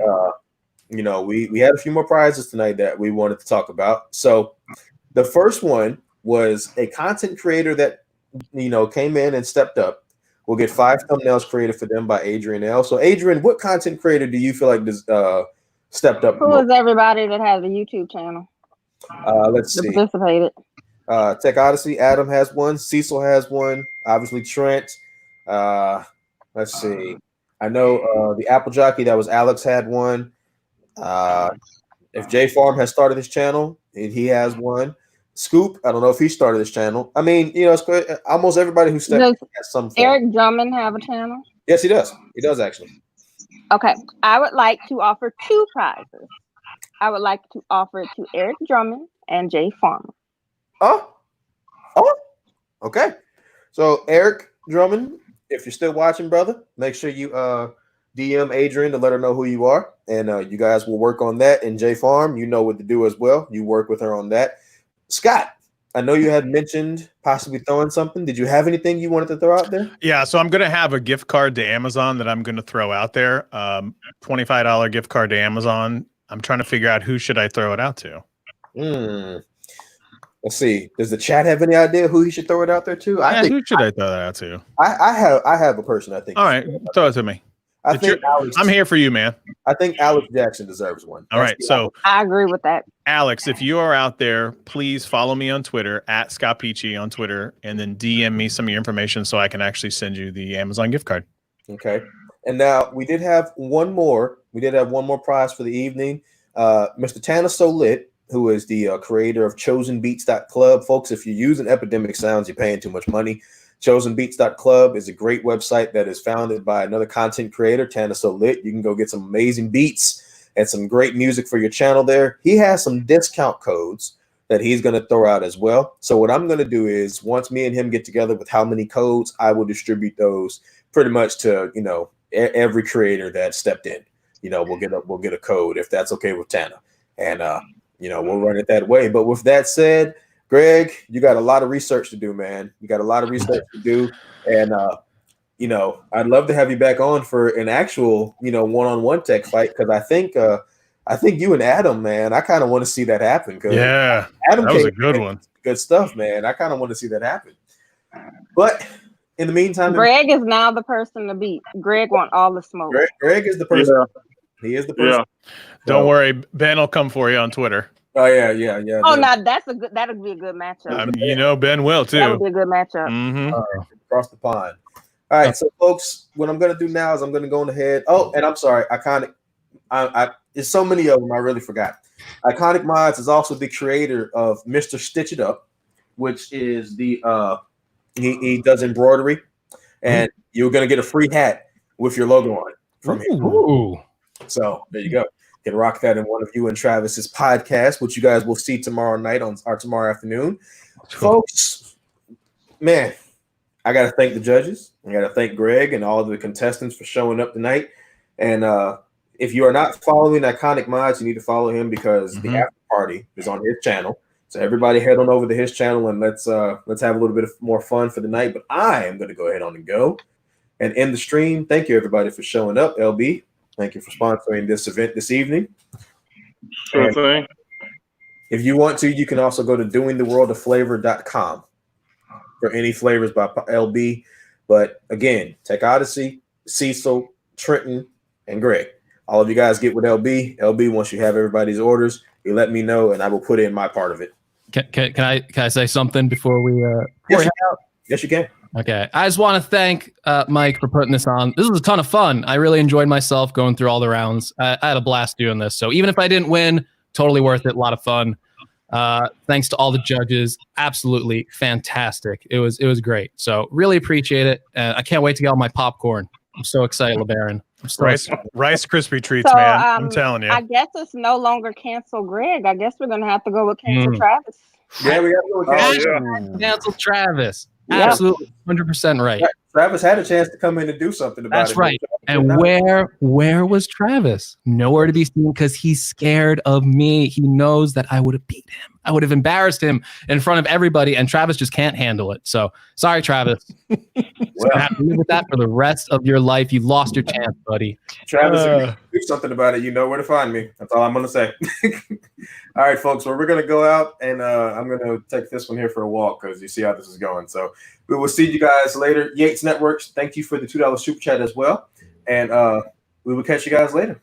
we had a few more prizes tonight that we wanted to talk about. So the first one was a content creator that came in and stepped up. We'll get 5 thumbnails created for them by Adrian L. So, Adrian, what content creator do you feel like stepped up? Who is everybody that has a YouTube channel? Let's see. Participated. Tech Odyssey, Adam has one. Cecil has one. Obviously, Trent. Let's see. I know the Apple Jockey, that was Alex, had one. If J Farm has started his channel, he has one. Scoop, I don't know if he started his channel. I mean, it's almost everybody who stepped has some form. Eric Drummond have a channel? Yes, he does. He does, actually. Okay. I would like to offer 2 prizes. I would like to offer it to Eric Drummond and Jay Farmer. Oh, okay. So, Eric Drummond, if you're still watching, brother, make sure you DM Adrian to let her know who you are. And you guys will work on that. And Jay Farm, you know what to do as well. You work with her on that. Scott, I know you had mentioned possibly throwing something. Did you have anything you wanted to throw out there? Yeah, so I'm going to have a gift card to Amazon that I'm going to throw out there. $25 gift card to Amazon. I'm trying to figure out who should I throw it out to. Let's see. Does the chat have any idea who he should throw it out there to? I think who should I throw that out to? I have a person I think. All right, throw it to me. I think I'm here for you, man. I think Alex Jackson deserves one. All right, so I agree with that. Alex, if you are out there, please follow me on Twitter at Scott Peachy on Twitter, and then DM me some of your information so I can actually send you the Amazon gift card. Okay. And now we did have one more. We did have one more prize for the evening. Mr. Tanner So Lit, who is the creator of chosenbeats.club. Folks, if you're using Epidemic Sounds, you're paying too much money. Chosenbeats.club is a great website that is founded by another content creator, Tanner So Lit. You can go get some amazing beats and some great music for your channel there. He has some discount codes that he's going to throw out as well. So what I'm going to do is once me and him get together with how many codes, I will distribute those pretty much to, you know, every creator that stepped in. You know, we'll get a code if that's okay with Tanner. And you know, we'll run it that way. But with that said, Greg, you got a lot of research to do, man. You got a lot of research to do. And, you know, I'd love to have you back on for an actual, you know, one-on-one tech fight. Cause I think you and Adam, man, I kind of want to see that happen. Yeah, Adam that was a good one. Good stuff, man. I kind of want to see that happen. But in the meantime, Greg is now the person to beat. Greg want all the smoke. Greg is the person. Yeah. He is the person. Yeah. Don't worry, Ben will come for you on Twitter. Oh yeah. Oh, now that'll be a good matchup. You know, Ben will too. That would be a good matchup. Mm-hmm. Across the pond. All right, so folks, what I'm gonna do now is I'm gonna go on ahead. Oh, and I'm sorry, there's so many of them I really forgot. Iconic Mods is also the creator of Mr. Stitch It Up, which is the he does embroidery, and you're gonna get a free hat with your logo on it from him. Ooh. So there you go. You can rock that in one of you and Travis's podcast, which you guys will see tomorrow night or tomorrow afternoon. Folks, man, I got to thank the judges. I got to thank Greg and all of the contestants for showing up tonight. And if you are not following Iconic Mods, you need to follow him because the after party is on his channel. So everybody head on over to his channel and let's have a little bit of more fun for the night. But I am going to go ahead on and go and end the stream. Thank you, everybody, for showing up. LB, thank you for sponsoring this event this evening. Sure thing. If you want to, you can also go to doingtheworldofflavor.com for any flavors by LB. But again, Tech Odyssey, Cecil, Trenton, and Greg. All of you guys get with LB. LB, once you have everybody's orders, you let me know, and I will put in my part of it. Can I say something before we head out? Yes, you can. Okay. I just want to thank Mike for putting this on. This was a ton of fun. I really enjoyed myself going through all the rounds. I had a blast doing this. So even if I didn't win, totally worth it. A lot of fun. Thanks to all the judges. Absolutely fantastic. It was great. So really appreciate it. I can't wait to get all my popcorn. I'm so excited, LeBaron. Rice Krispie treats, man. I'm telling you. I guess it's no longer cancel Greg. I guess we're gonna have to go with cancel Travis. Yeah, we got to go with cancel. Cancel Travis. Yep. Absolutely, 100% right. Travis had a chance to come in and do something about it. That's right. And where was Travis? Nowhere to be seen because he's scared of me. He knows that I would have beat him. I would have embarrassed him in front of everybody, and Travis just can't handle it. So sorry, Travis. You're gonna have to live with that for the rest of your life. You lost your chance, buddy. Travis, if you do something about it, you know where to find me. That's all I'm gonna say. All right, folks. Well, we're gonna go out, and I'm gonna take this one here for a walk because you see how this is going. So we will see you guys later. Yates Networks, thank you for the $2 super chat as well, and we will catch you guys later.